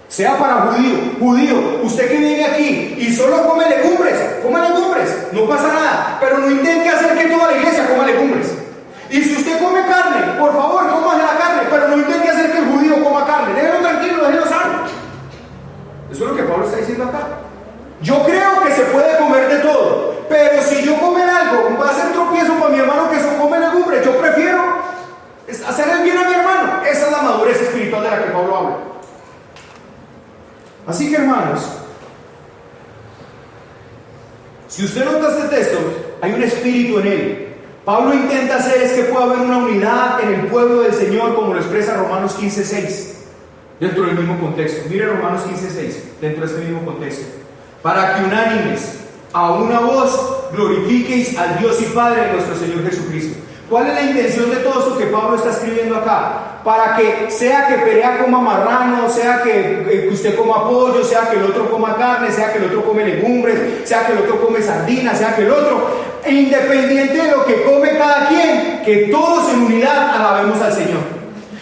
Sea para judío, usted que vive aquí y solo come legumbres, no pasa nada, pero no intente hacer que toda la iglesia coma legumbres. Y si usted come carne, por favor, coma la carne, pero no intente hacer que el judío coma carne. Déjelo tranquilo, déjelo sano. Eso es lo que Pablo está diciendo acá. Yo creo que se puede comer de todo, pero si yo comer algo va a ser tropiezo para mi hermano que solo come legumbres, yo prefiero hacer el bien a mi hermano. Esa es la madurez espiritual de la que Pablo habla. Así que, hermanos, si usted nota este texto, hay un espíritu en él. Pablo intenta hacer es que pueda haber una unidad en el pueblo del Señor, como lo expresa Romanos 15:6, dentro del mismo contexto. Mire Romanos 15:6, dentro de este mismo contexto. Para que unánimes, a una voz, glorifiquéis al Dios y Padre de nuestro Señor Jesucristo. ¿Cuál es la intención de todo esto que Pablo está escribiendo acá? Para que sea que Perea coma marrano, sea que usted coma pollo, sea que el otro coma carne, sea que el otro come legumbres, sea que el otro come sardinas, sea que el otro, independiente de lo que come cada quien, que todos en unidad alabemos al Señor.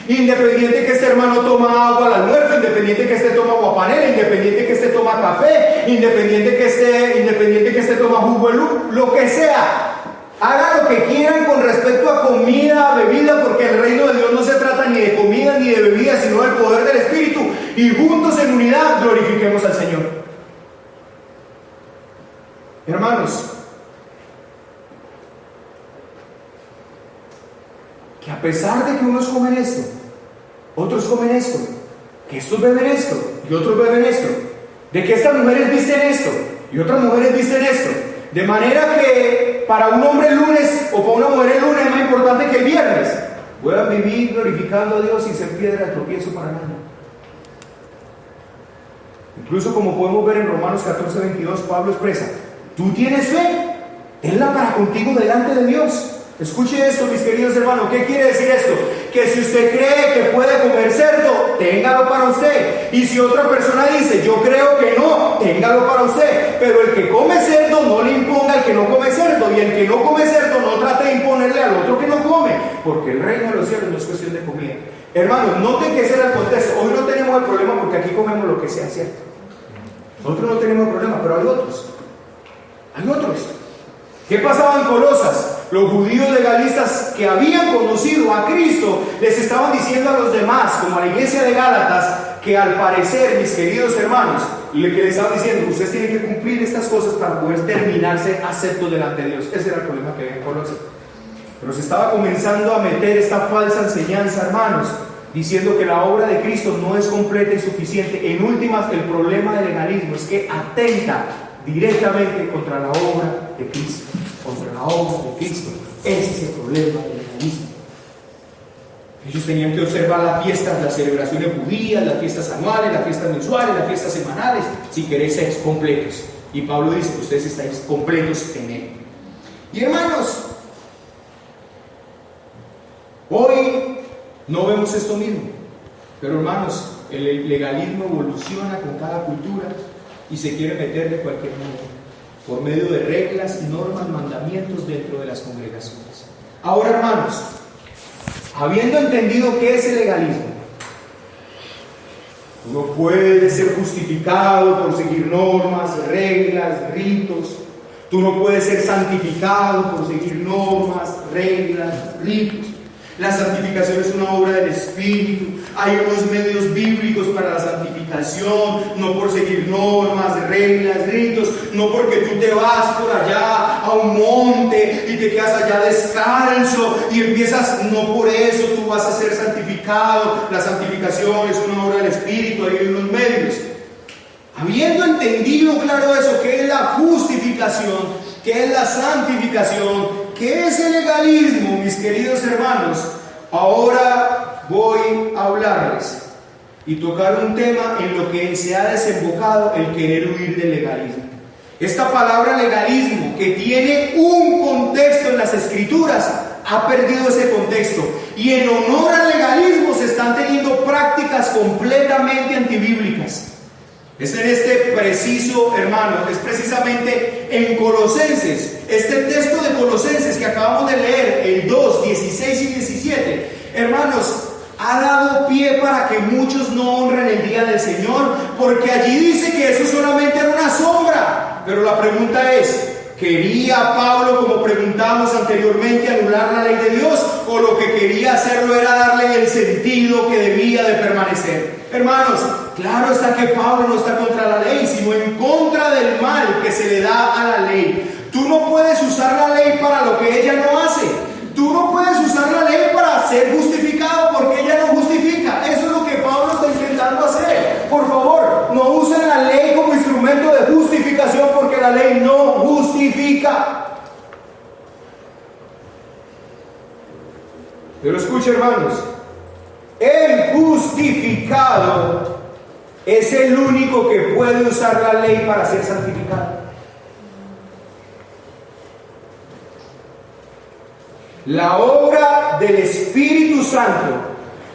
Independiente que este hermano toma agua al almuerzo, independiente que este toma aguapanela, independiente que este toma café, independiente que este toma jugo de luz, lo que sea. Hagan lo que quieran con respecto a comida, bebida, porque el reino de Dios no se trata ni de comida ni de bebida, sino del poder del Espíritu. Y juntos en unidad glorifiquemos al Señor. Hermanos, que a pesar de que unos comen esto, otros comen esto, que estos beben esto y otros beben esto, de que estas mujeres visten esto y otras mujeres visten esto, de manera que para un hombre el lunes o para una mujer el lunes es más importante que el viernes, puedan vivir glorificando a Dios sin ser piedra de tropiezo para nadie. Incluso, como podemos ver en Romanos 14:22, Pablo expresa: tú tienes fe, tenla para contigo delante de Dios. Escuche esto, mis queridos hermanos. ¿Qué quiere decir esto? Que si usted cree que puede comer cerdo, téngalo para usted. Y si otra persona dice: yo creo que no, téngalo para usted. Pero el que come cerdo no le imponga al que no come cerdo, y el que no come cerdo no trate de imponerle al otro que no come, porque el reino de los cielos no es cuestión de comida. Hermanos, noten que ese era el contexto. Hoy no tenemos el problema porque aquí comemos lo que sea, ¿cierto? Nosotros no tenemos el problema, pero hay otros. Hay otros. ¿Qué pasaba en Colosas? Los judíos legalistas que habían conocido a Cristo les estaban diciendo a los demás, como a la iglesia de Gálatas, que al parecer, mis queridos hermanos, que les estaban diciendo: ustedes tienen que cumplir estas cosas para poder terminarse aceptos delante de Dios. Ese era el problema que había en Colosas. Pero se estaba comenzando a meter esta falsa enseñanza, hermanos, diciendo que la obra de Cristo no es completa y suficiente. En últimas, el problema del legalismo es que atenta directamente contra la obra de Cristo. Contra la obra de Cristo. Ese es el problema del legalismo. Ellos tenían que observar las fiestas, las celebraciones judías, las fiestas anuales, las fiestas mensuales, las fiestas semanales, si queréis ser completos. Y Pablo dice que ustedes estáis completos en él. Y hermanos, hoy no vemos esto mismo, pero hermanos, el legalismo evoluciona con cada cultura y se quiere meter de cualquier modo, por medio de reglas, normas, mandamientos dentro de las congregaciones. Ahora, hermanos, habiendo entendido qué es el legalismo, uno puede ser justificado por seguir normas, reglas, ritos, Tú no puedes ser santificado por seguir normas, reglas, ritos. La santificación es una obra del Espíritu. Hay unos medios bíblicos para la santificación, no por seguir normas, reglas, ritos, no porque tú te vas por allá a un monte y te quedas allá descalzo y empiezas, no por eso tú vas a ser santificado. La santificación es una obra del Espíritu, hay unos medios. Habiendo entendido claro eso, ¿qué es la justificación? ¿Qué es la santificación? ¿Qué es el legalismo, mis queridos hermanos? Ahora voy a hablarles y tocar un tema en lo que se ha desembocado el querer huir del legalismo. Esta palabra legalismo, que tiene un contexto en las Escrituras, ha perdido ese contexto. Y en honor al legalismo se están teniendo prácticas completamente antibíblicas. Es en este preciso, hermano, es precisamente en Colosenses, este texto de Colosenses que acabamos de leer, el 2, 16 y 17, hermanos, ha dado pie para que muchos no honren el día del Señor, porque allí dice que eso solamente era una sombra. Pero la pregunta es, ¿quería Pablo, como preguntamos anteriormente, anular la ley de Dios? ¿O lo que quería hacerlo era darle el sentido que debía de permanecer? Hermanos, claro está que Pablo no está contra la ley, sino en contra del mal que se le da a la ley. Tú no puedes usar la ley para lo que ella no hace. Tú no puedes usar la ley para ser justificado porque ella no justifica. Eso es lo que Pablo está intentando hacer. Por favor, no usen la ley como instrumento de justificación porque la ley no justifica. Pero escuche, hermanos, el justificado es el único que puede usar la ley para ser santificado. La obra del Espíritu Santo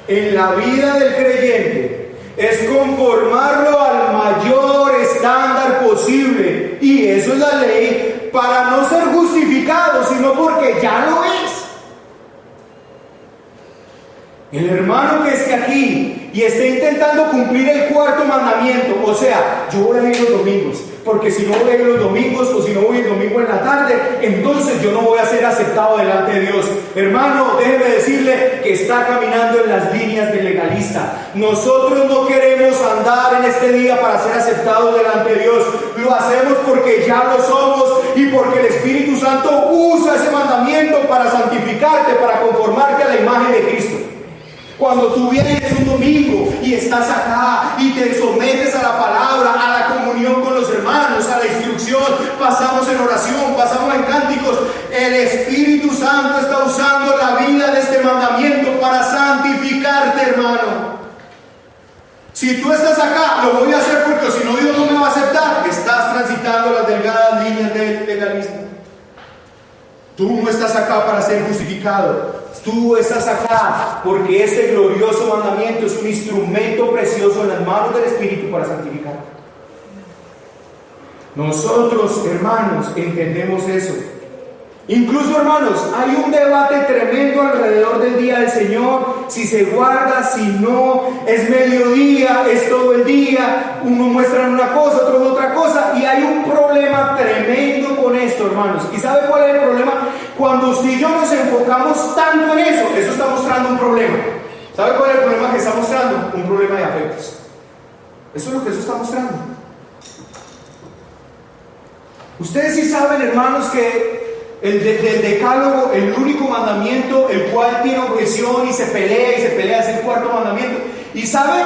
en la vida del creyente es conformarlo al mayor estándar posible, y eso es la ley, para no ser justificado, sino porque ya lo es. El hermano que esté aquí y esté intentando cumplir el cuarto mandamiento, o sea, yo voy a ir los domingos, porque si no voy a ir los domingos, o si no voy el domingo en la tarde, entonces yo no voy a ser aceptado delante de Dios. Hermano, déjeme decirle que está caminando en las líneas del legalista. Nosotros no queremos andar en este día para ser aceptados delante de Dios. Lo hacemos porque ya lo somos y porque el Espíritu Santo usa ese mandamiento para santificarte, para conformarte a la imagen de Cristo. Cuando tú vienes un domingo y estás acá y te sometes a la palabra, a la comunión con los hermanos, a la instrucción, pasamos en oración, pasamos en cánticos, el Espíritu Santo está usando la vida de este mandamiento para santificarte, hermano. Si tú estás acá, lo voy a hacer porque si no Dios no me va a aceptar. Estás transitando las delgadas líneas del legalismo. Tú no estás acá para ser justificado. Tú estás acá porque este glorioso mandamiento es un instrumento precioso en las manos del Espíritu para santificarte. Nosotros, hermanos, entendemos eso. Incluso, hermanos, hay un debate tremendo alrededor del día del Señor, si se guarda, si no, es mediodía, es todo el día, unos muestran una cosa, otros otra cosa, y hay un problema tremendo con esto, hermanos. ¿Y sabe cuál es el problema? Cuando usted y yo nos enfocamos tanto en eso, eso está mostrando un problema. ¿Sabe cuál es el problema que está mostrando? Un problema de afectos. Eso es lo que eso está mostrando. Ustedes sí saben, hermanos, que del decálogo, el único mandamiento, el cual tiene objeción y se pelea es el cuarto mandamiento. ¿Y sabe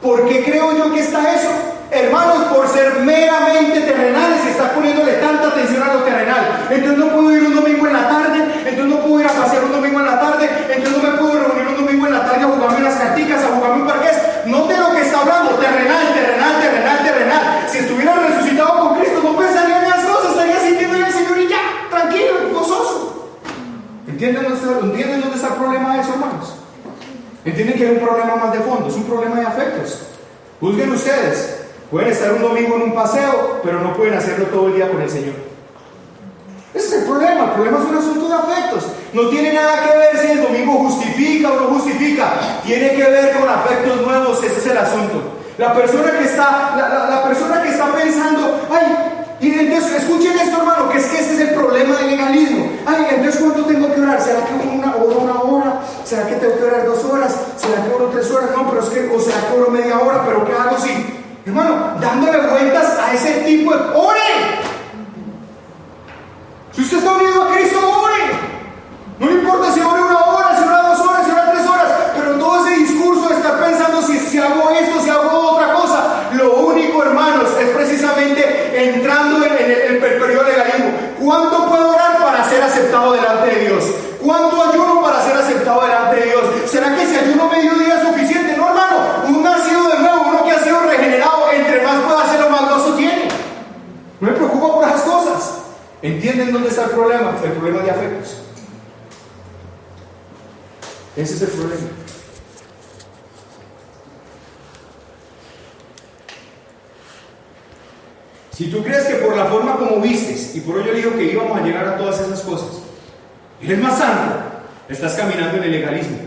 por qué creo yo que está eso? Hermanos, por ser meramente terrenales, se está poniéndole tanta atención a lo terrenal. Entonces no puedo ir un domingo en la tarde, entonces no puedo ir a pasear un domingo en la tarde, entonces no me puedo reunir un domingo en la tarde a jugarme unas carticas, a jugarme un parqués. Note lo que está hablando, terrenal, terrenal, terrenal, terrenal. Si estuviera resucitado con Cristo, no pensaría en esas cosas, estaría sintiendo en el Señor y ya, tranquilo, gozoso. ¿Entienden dónde está el problema de eso, hermanos? ¿Entienden que hay un problema más de fondo? Es un problema de afectos. Juzguen ustedes. Pueden estar un domingo en un paseo, pero no pueden hacerlo todo el día con el Señor. Ese es el problema es un asunto de afectos. No tiene nada que ver si el domingo justifica o no justifica. Tiene que ver con afectos nuevos, ese es el asunto. La persona que está pensando, ay, Y entonces, escuchen esto, hermano, que es que ese es el problema del legalismo. Ay, entonces, ¿cuánto tengo que orar? ¿Será que una hora? ¿Será que tengo que orar 2 horas? ¿Será que oro 3 horas? No, pero es que, o será que oro media hora, pero ¿qué hago si? Hermano, dándole vueltas a ese tipo de... ¡Ore! Si usted está unido a Cristo, ore. No le importa si ore 1 hora, si ora 2 horas, si ora 3 horas, pero todo ese discurso de estar pensando si hago esto, si hago otra cosa. Lo único, hermanos, es precisamente entrando en el periodo de legalismo. ¿Cuánto puedo orar para ser aceptado delante de Dios? ¿Cuánto ayuno para ser aceptado delante de Dios? ¿Será que si ayuno medio día es suficiente? No, hermano, un nacido de nuevo, uno que ha sido regenerado, entre más pueda hacerlo, más gozo tiene. No me preocupa por esas cosas. ¿Entienden dónde está el problema? El problema de afectos. Ese es el problema. Si tú crees que por la forma como vistes, y por ello digo que íbamos a llegar a todas esas cosas, eres más santo, estás caminando en el legalismo.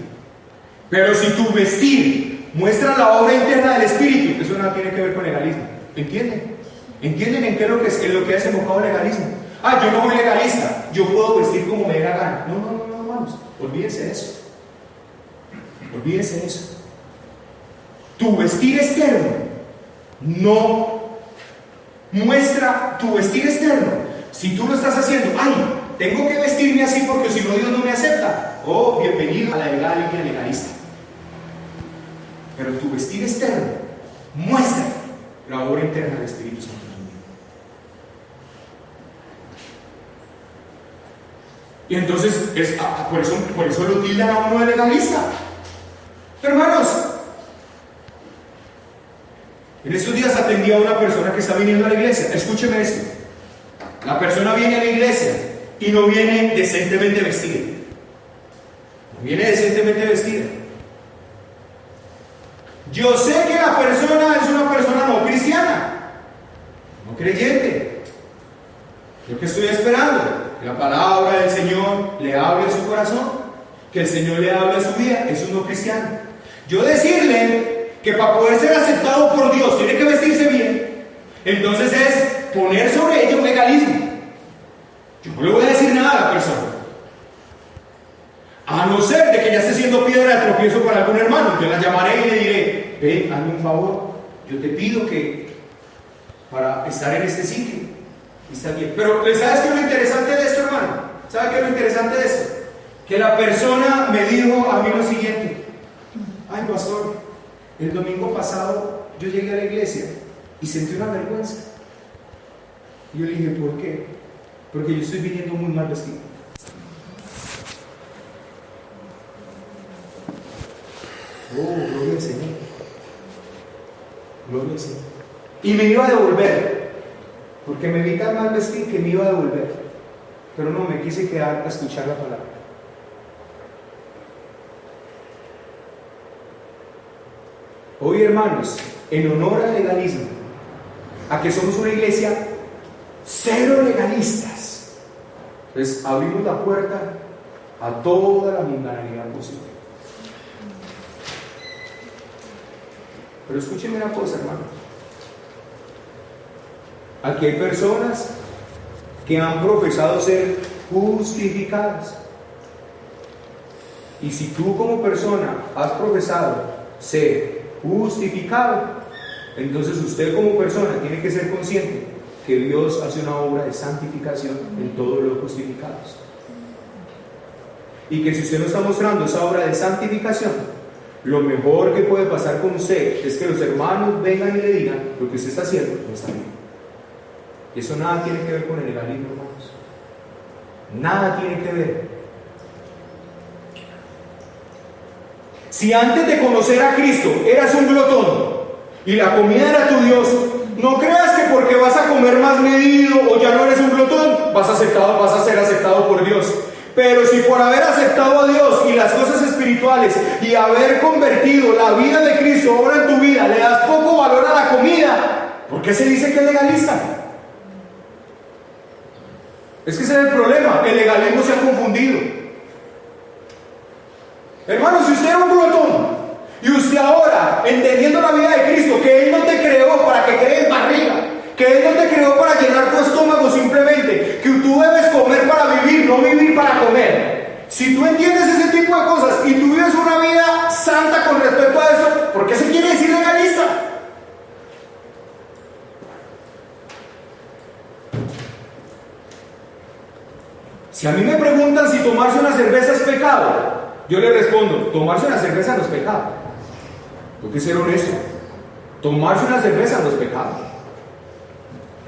Pero si tu vestir muestra la obra interna del Espíritu, eso nada tiene que ver con legalismo. ¿Entienden? ¿Entienden en qué es lo que ha desembocado el legalismo? Ah, yo no soy legalista, yo puedo vestir como me dé la gana. No, hermanos, olvídense de eso. Olvídense de eso. Tu vestir externo no muestra tu vestir externo. Si tú lo estás haciendo, ay, tengo que vestirme así porque si no Dios no me acepta. Oh, bienvenido a la línea legalista. Pero tu vestir externo muestra la obra interna del Espíritu Santo. Y entonces, por eso lo tildan a uno de legalista. Hermanos, en estos días atendí a una persona que está viniendo a la iglesia. Escúcheme esto. La persona viene a la iglesia y no viene decentemente vestida. No viene decentemente vestida. Yo sé que la persona es una persona no cristiana, no creyente. Yo que estoy esperando que la palabra del Señor le hable a su corazón, que el Señor le hable a su vida. Es un no cristiano. Yo decirle que para poder ser aceptado por Dios tiene que vestirse bien, entonces es poner sobre ello un legalismo. Yo no le voy a decir nada a la persona, a no ser de que ya esté siendo piedra de tropiezo para algún hermano. Yo la llamaré y le diré: ven, hazme un favor, yo te pido que para estar en este sitio está bien. Pero ¿sabes qué es lo interesante de esto, hermano? ¿Sabes qué es lo interesante de esto? Que la persona me dijo a mí lo siguiente: ay, pastor, el domingo pasado yo llegué a la iglesia y sentí una vergüenza. Y yo le dije: ¿por qué? Porque yo estoy viniendo muy mal vestido. Oh, gloria al Señor. Gloria al Señor. Y me iba a devolver, porque me vi tan mal vestido que me iba a devolver. Pero no, me quise quedar a escuchar la palabra. Hoy, hermanos, en honor al legalismo, a que somos una iglesia cero legalistas, pues abrimos la puerta a toda la mundanalidad posible. Pero escúchenme una cosa, hermanos. Aquí hay personas que han profesado ser justificadas. Y si tú como persona has profesado ser justificado, entonces usted como persona tiene que ser consciente que Dios hace una obra de santificación en todos los justificados. Y que si usted no está mostrando esa obra de santificación, lo mejor que puede pasar con usted es que los hermanos vengan y le digan: lo que usted está haciendo no está bien. Y eso nada tiene que ver con el legalismo, hermanos. Nada tiene que ver. Si antes de conocer a Cristo eras un glotón y la comida era tu Dios, no creas que porque vas a comer más medido o ya no eres un glotón, vas a ser aceptado por Dios. Pero si por haber aceptado a Dios y las cosas espirituales y haber convertido la vida de Cristo ahora en tu vida, le das poco valor a la comida, ¿por qué se dice que es legalista? Es que ese es el problema. El legalismo se ha confundido. Hermano, si usted era un glotón y usted ahora, entendiendo la vida de Cristo, que Él no te creó para que quedes barriga, que Él no te creó para llenar tu Si a mí me preguntan si tomarse una cerveza es pecado, yo le respondo, tomarse una cerveza no es pecado. Tengo que ser honesto. Tomarse una cerveza no es pecado.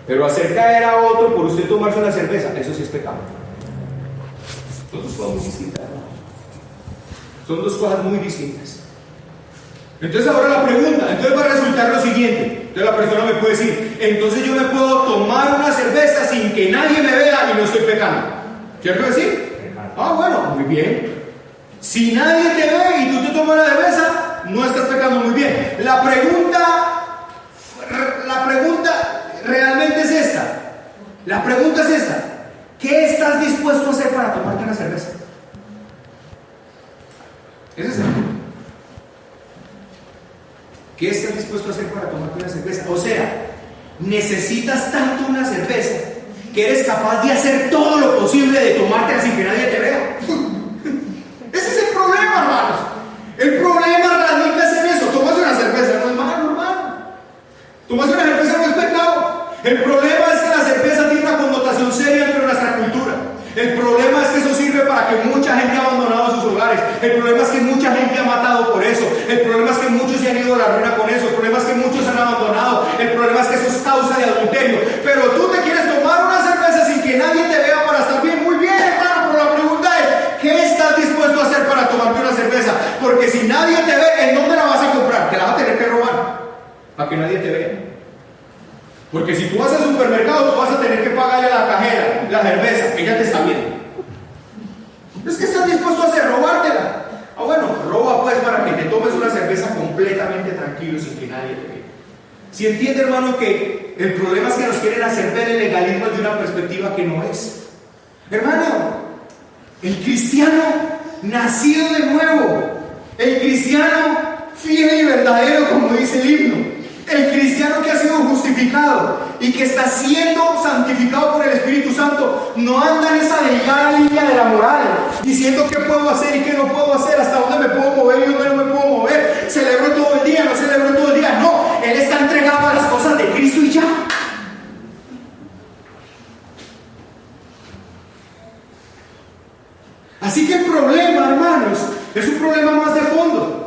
Pero hacer caer a otro por usted tomarse una cerveza, eso sí es pecado. Son dos cosas muy distintas, ¿no? Son dos cosas muy distintas. Entonces ahora la pregunta, entonces va a resultar lo siguiente. Entonces la persona me puede decir, entonces yo me puedo tomar una cerveza sin que nadie me vea y no estoy pecando. ¿Cierto que sí? Ah, bueno, muy bien. Si nadie te ve y tú te tomas la cerveza, no estás pecando, muy bien. La pregunta realmente es esta. La pregunta es esta. ¿Qué estás dispuesto a hacer para tomarte una cerveza? Ese es el punto. ¿Qué estás dispuesto a hacer para tomarte una cerveza? O sea, necesitas tanto una cerveza que eres capaz de hacer todo lo posible de tomártela sin que nadie te vea. Ese es el problema, hermanos. El problema radica en eso. Tomas una cerveza, no es malo, hermano. Tomas una cerveza, no es pecado. El problema es que la cerveza tiene una connotación seria entre nuestra cultura. El problema es que eso sirve para que mucha gente ha abandonado sus hogares. El problema es que mucha gente ha matado por eso. El problema es que muchos se han ido a la ruina con eso. El problema es que muchos han abandonado. El problema es que eso es causa de adulterio. Pero tú te quieres tomar una cerveza sin que nadie te vea para estar bien. Muy bien, hermano, pero la pregunta es, ¿qué estás dispuesto a hacer para tomarte una cerveza? Porque si nadie te ve, ¿en dónde la vas a comprar? Te la vas a tener que robar para que nadie te vea. Porque si tú vas al supermercado, tú vas a tener que pagarle a la cajera la cerveza, ella te está viendo. Es que estás dispuesto a hacer, robártela. Ah, bueno, roba pues para que te tomes una cerveza completamente tranquilo sin que nadie te vea. Si entiende, hermano, que el problema es que nos quieren hacer ver el legalismo de una perspectiva que no es. Hermano, el cristiano nacido de nuevo, el cristiano fiel y verdadero, como dice el himno, el cristiano que ha sido justificado y que está siendo santificado por el Espíritu Santo, no anda en esa delgada línea de la moral, diciendo qué puedo hacer y qué no puedo hacer, hasta dónde me puedo mover y dónde no me puedo mover, celebro todo el día, no celebro todo el día. No, él está entregado a las cosas de Cristo y ya. Así que el problema, hermanos, es un problema más de fondo.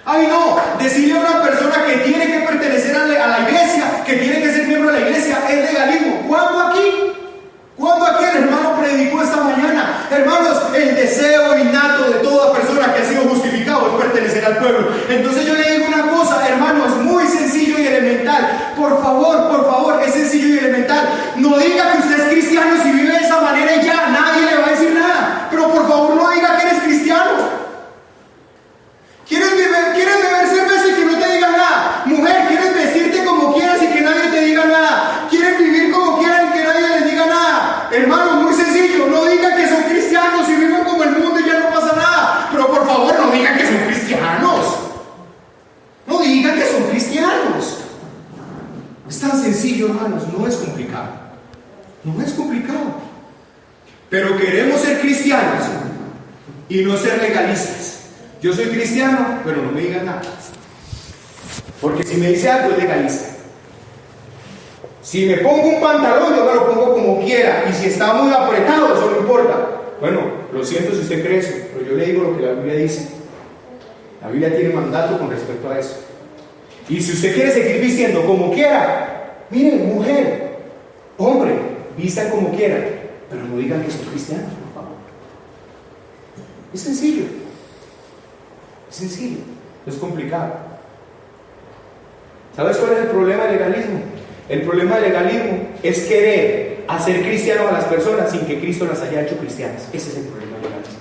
Ay, no, decirle a una persona que tiene que pertenecer a la iglesia, que tiene que ser miembro de la iglesia, es legalismo. ¿Cuándo aquí? ¿Cuándo aquí el hermano predicó esta mañana? Hermanos, el deseo innato de toda persona que ha sido justificado es pertenecer al pueblo. Entonces yo le digo una cosa, hermano, es muy sencillo y elemental. Por favor, es sencillo y elemental. No diga que usted es cristiano si vive de esa manera y ya, nadie le va a decir nada. Pero por favor no diga que eres cristiano. ¿Quieres beber cerveza y que no te digan nada? Mujer, ¿quieres vestirte como quieras y que nadie te diga nada? ¿Quieres vivir como quieran y que nadie les diga nada? Hermano, muy sencillo, no digan que son cristianos y viven como el mundo y ya no pasa nada. Pero por favor, no digan que son cristianos. No digan que son cristianos. Es tan sencillo, hermanos, no es complicado. No es complicado. Pero queremos ser cristianos y no ser legalistas. Yo soy cristiano, pero no me digan nada. Porque si me dice algo es legalista. Si me pongo un pantalón, yo me lo pongo como quiera. Y si está muy apretado, eso no importa. Bueno, lo siento si usted cree eso, pero yo le digo lo que la Biblia dice. La Biblia tiene mandato con respecto a eso. Y si usted quiere seguir vistiendo como quiera, miren, mujer, hombre, vistan como quieran, pero no digan que son cristianos, por favor. Es sencillo. Es sencillo, no es complicado. ¿Sabes cuál es el problema del legalismo? El problema del legalismo es querer hacer cristianos a las personas sin que Cristo las haya hecho cristianas. Ese es el problema del legalismo.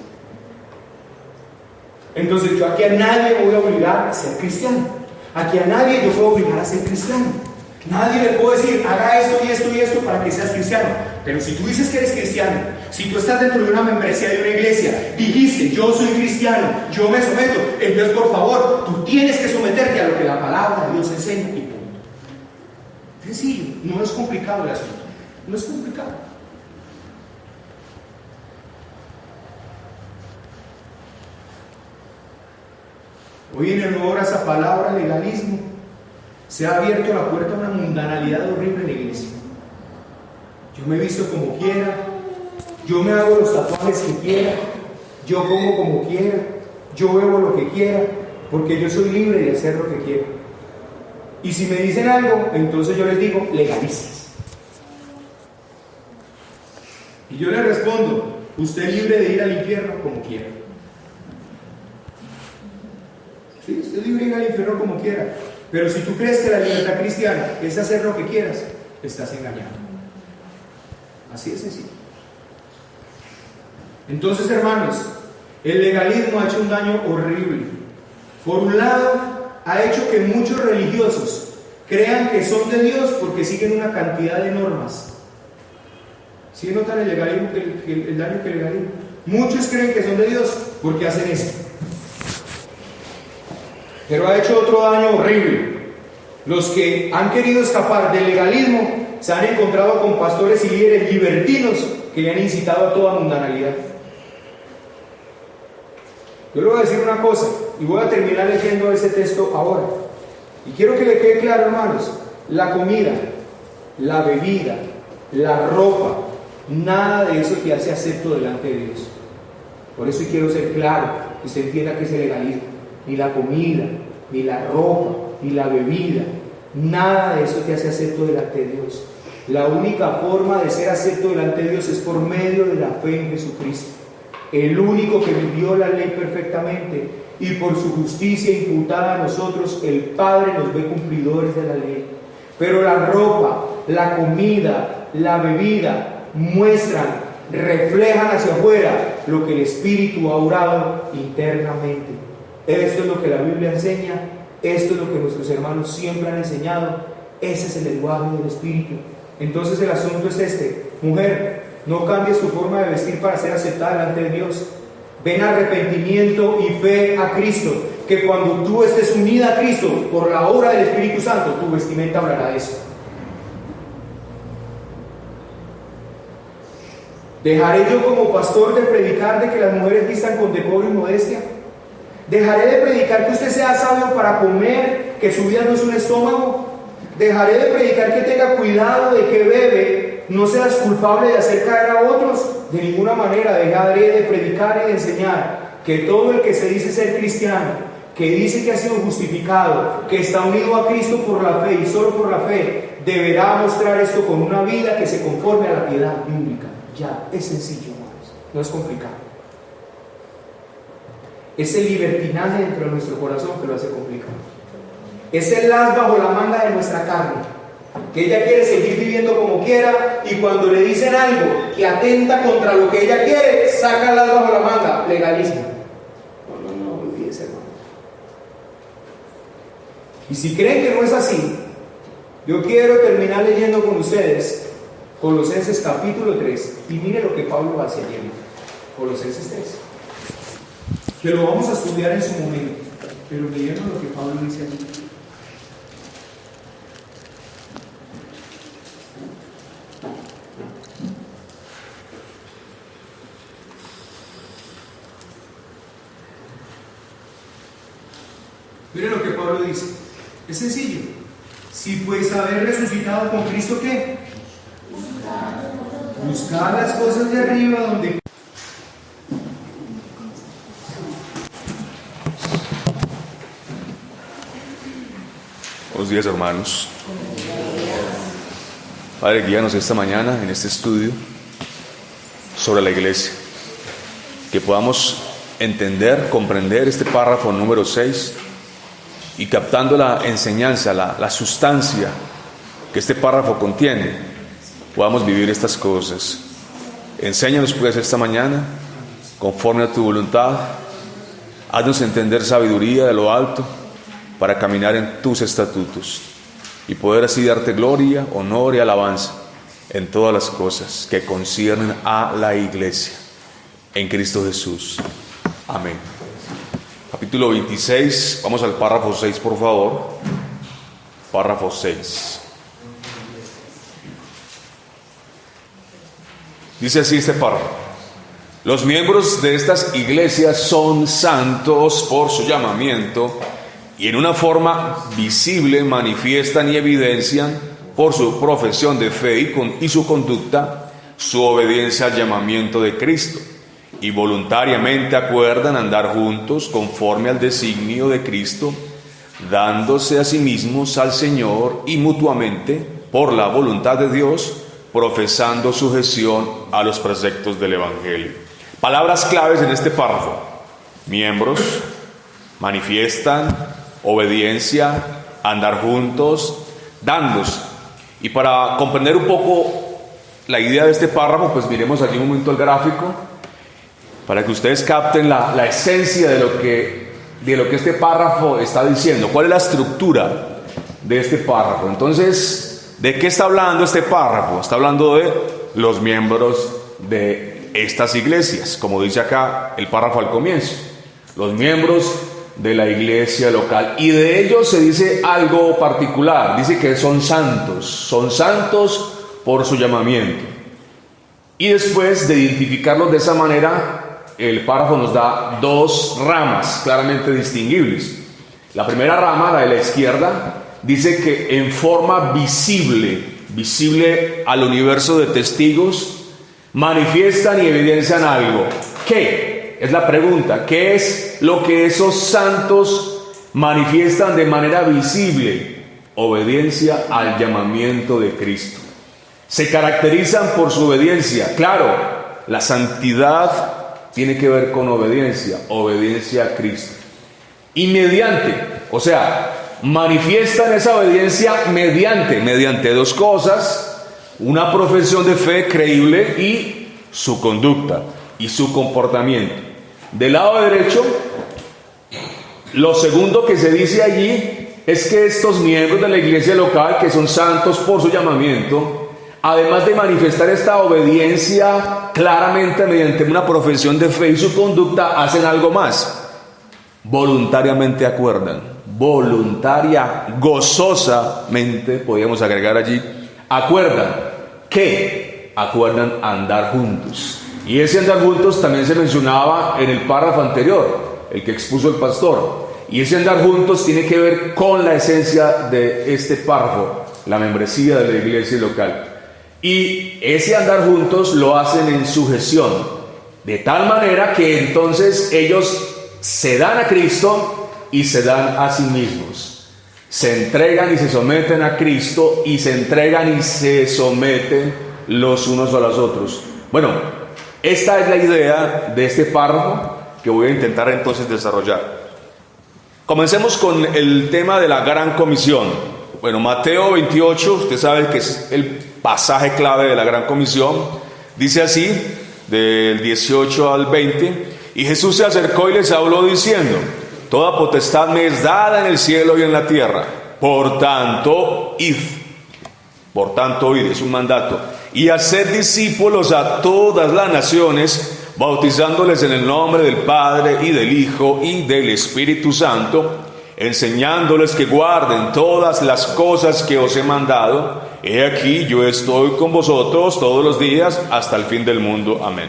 Entonces yo aquí a nadie me voy a obligar a ser cristiano. Aquí a nadie yo puedo obligar a ser cristiano. Nadie le puede decir, haga esto y esto y esto para que seas cristiano. Pero si tú dices que eres cristiano, si tú estás dentro de una membresía de una iglesia, dijiste, yo soy cristiano, yo me someto, entonces por favor, tú tienes que someterte a lo que la palabra de Dios enseña y punto. Sencillo, no es complicado el asunto, no es complicado. Hoy en el honor a esa palabra legalismo, se ha abierto la puerta a una mundanalidad horrible en la iglesia. Yo me he visto como quiera, Yo me hago los tatuajes que quiera, yo como como quiera, yo bebo lo que quiera, porque yo soy libre de hacer lo que quiera. Y si me dicen algo, entonces yo les digo, legalistas. Y yo les respondo, usted es libre de ir al infierno como quiera. Sí, usted es libre de ir al infierno como quiera. Pero si tú crees que la libertad cristiana es hacer lo que quieras, estás engañado. Así de sencillo. Entonces, hermanos, el legalismo ha hecho un daño horrible. Por un lado, ha hecho que muchos religiosos crean que son de Dios porque siguen una cantidad de normas. ¿Sí notan el legalismo, el daño que el legalismo? Muchos creen que son de Dios porque hacen esto. Pero ha hecho otro daño horrible. Los que han querido escapar del legalismo se han encontrado con pastores y líderes libertinos que le han incitado a toda mundanalidad. Yo le voy a decir una cosa y voy a terminar leyendo ese texto ahora. Y quiero que le quede claro, hermanos, la comida, la bebida, la ropa, nada de eso te hace acepto delante de Dios. Por eso quiero ser claro, que usted entienda que es el legalismo. Ni la comida, ni la ropa, ni la bebida, nada de eso te hace acepto delante de Dios. La única forma de ser acepto delante de Dios es por medio de la fe en Jesucristo, el único que vivió la ley perfectamente, y por su justicia imputada a nosotros, el Padre nos ve cumplidores de la ley. Pero la ropa, la comida, la bebida muestran, reflejan hacia afuera lo que el Espíritu ha obrado internamente. Esto es lo que la Biblia enseña, esto es lo que nuestros hermanos siempre han enseñado, ese es el lenguaje del Espíritu. Entonces el asunto es este: mujer, no cambies tu forma de vestir para ser aceptada delante de Dios. Ven arrepentimiento y fe a Cristo, que cuando tú estés unida a Cristo por la obra del Espíritu Santo, tu vestimenta hablará de eso. ¿Dejaré yo como pastor de predicar de que las mujeres vistan con decoro y modestia? ¿Dejaré de predicar que usted sea sabio para comer, que su vida no es un estómago? ¿Dejaré de predicar que tenga cuidado de que bebe, no seas culpable de hacer caer a otros? De ninguna manera. Dejaré de predicar y de enseñar que todo el que se dice ser cristiano, que dice que ha sido justificado, que está unido a Cristo por la fe y solo por la fe, deberá mostrar esto con una vida que se conforme a la piedad bíblica. Ya, es sencillo, hermanos, no es complicado. Es el libertinaje dentro de nuestro corazón que lo hace complicado. Es el as bajo la manga de nuestra carne, que ella quiere seguir viviendo como quiera, y cuando le dicen algo que atenta contra lo que ella quiere, saca el as bajo la manga, legalismo. No, olvídese, hermano. Y si creen que no es así, yo quiero terminar leyendo con ustedes Colosenses capítulo 3, y mire lo que Pablo hace allí. Colosenses 3, que lo vamos a estudiar en su momento, pero leyendo lo que Pablo dice allí. Mire lo que Pablo dice. Es sencillo. Si pues haber resucitado con Cristo, ¿qué? Buscar las cosas de arriba donde... Buenos días, hermanos. Padre, guíanos esta mañana en este estudio sobre la iglesia, que podamos entender, comprender este párrafo número 6, y captando la enseñanza, la sustancia que este párrafo contiene, podamos vivir estas cosas. Enséñanos pues esta mañana, conforme a tu voluntad. Haznos entender sabiduría de lo alto para caminar en tus estatutos y poder así darte gloria, honor y alabanza en todas las cosas que conciernen a la iglesia, en Cristo Jesús. Amén. Capítulo 26, vamos al párrafo 6, por favor. Párrafo 6. Dice así este párrafo: los miembros de estas iglesias son santos por su llamamiento, y en una forma visible manifiestan y evidencian por su profesión de fe y su conducta su obediencia al llamamiento de Cristo y voluntariamente acuerdan andar juntos conforme al designio de Cristo, dándose a sí mismos al Señor y mutuamente, por la voluntad de Dios, profesando sujeción a los preceptos del Evangelio. Palabras claves en este párrafo: miembros, manifiestan, obediencia, andar juntos, dándose. Y para comprender un poco la idea de este párrafo, pues miremos aquí un momento el gráfico, para que ustedes capten la esencia de lo que este párrafo está diciendo. ¿Cuál es la estructura de este párrafo? Entonces, ¿de qué está hablando este párrafo? Está hablando de los miembros de estas iglesias, como dice acá el párrafo al comienzo, los miembros de la iglesia local, y de ellos se dice algo particular. Dice que son santos por su llamamiento. Y después de identificarlos de esa manera, el párrafo nos da dos ramas claramente distinguibles. La primera rama, la de la izquierda, dice que en forma visible al universo de testigos, manifiestan y evidencian algo. ¿Qué? Es la pregunta. ¿Qué es lo que esos santos manifiestan de manera visible? Obediencia al llamamiento de Cristo. Se caracterizan por su obediencia. Claro, la santidad tiene que ver con obediencia a Cristo. Y mediante, o sea, manifiestan esa obediencia mediante dos cosas: una profesión de fe creíble y su conducta y su comportamiento. Del lado derecho, lo segundo que se dice allí es que estos miembros de la iglesia local, que son santos por su llamamiento, además de manifestar esta obediencia claramente mediante una profesión de fe y su conducta, hacen algo más: voluntariamente acuerdan, gozosamente, podríamos agregar allí, acuerdan. ¿Qué? Acuerdan andar juntos. Y ese andar juntos también se mencionaba en el párrafo anterior, el que expuso el pastor. Y ese andar juntos tiene que ver con la esencia de este párrafo, la membresía de la iglesia local. Y ese andar juntos lo hacen en sujeción, de tal manera que entonces ellos se dan a Cristo y se dan a sí mismos. Se entregan y se someten a Cristo, y se entregan y se someten los unos a los otros. Bueno, esta es la idea de este párrafo que voy a intentar entonces desarrollar. Comencemos con el tema de la Gran Comisión. Bueno, Mateo 28, usted sabe que es el pasaje clave de la Gran Comisión. Dice así, del 18 al 20: y Jesús se acercó y les habló diciendo: toda potestad me es dada en el cielo y en la tierra. Por tanto, id, es un mandato, y haced discípulos a todas las naciones, bautizándoles en el nombre del Padre y del Hijo y del Espíritu Santo, enseñándoles que guarden todas las cosas que os he mandado. He aquí, yo estoy con vosotros todos los días hasta el fin del mundo. Amén.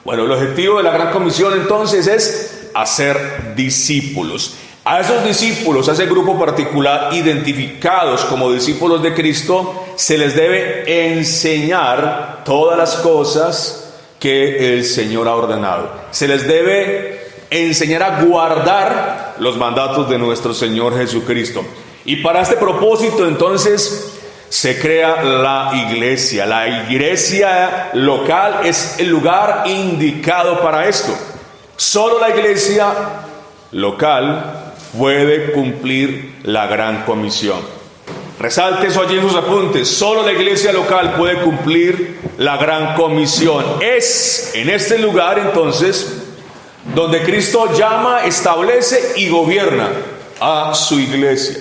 Bueno, el objetivo de la Gran Comisión entonces es hacer discípulos. A esos discípulos, a ese grupo particular, identificados como discípulos de Cristo, se les debe enseñar todas las cosas que el Señor ha ordenado. Se les debe enseñar a guardar los mandatos de nuestro Señor Jesucristo. Y para este propósito, entonces, se crea la iglesia. La iglesia local es el lugar indicado para esto. Solo la iglesia local puede cumplir la Gran Comisión. Resalte eso allí en sus apuntes. Solo la iglesia local puede cumplir la Gran Comisión. Es en este lugar, entonces, donde Cristo llama, establece y gobierna a su iglesia.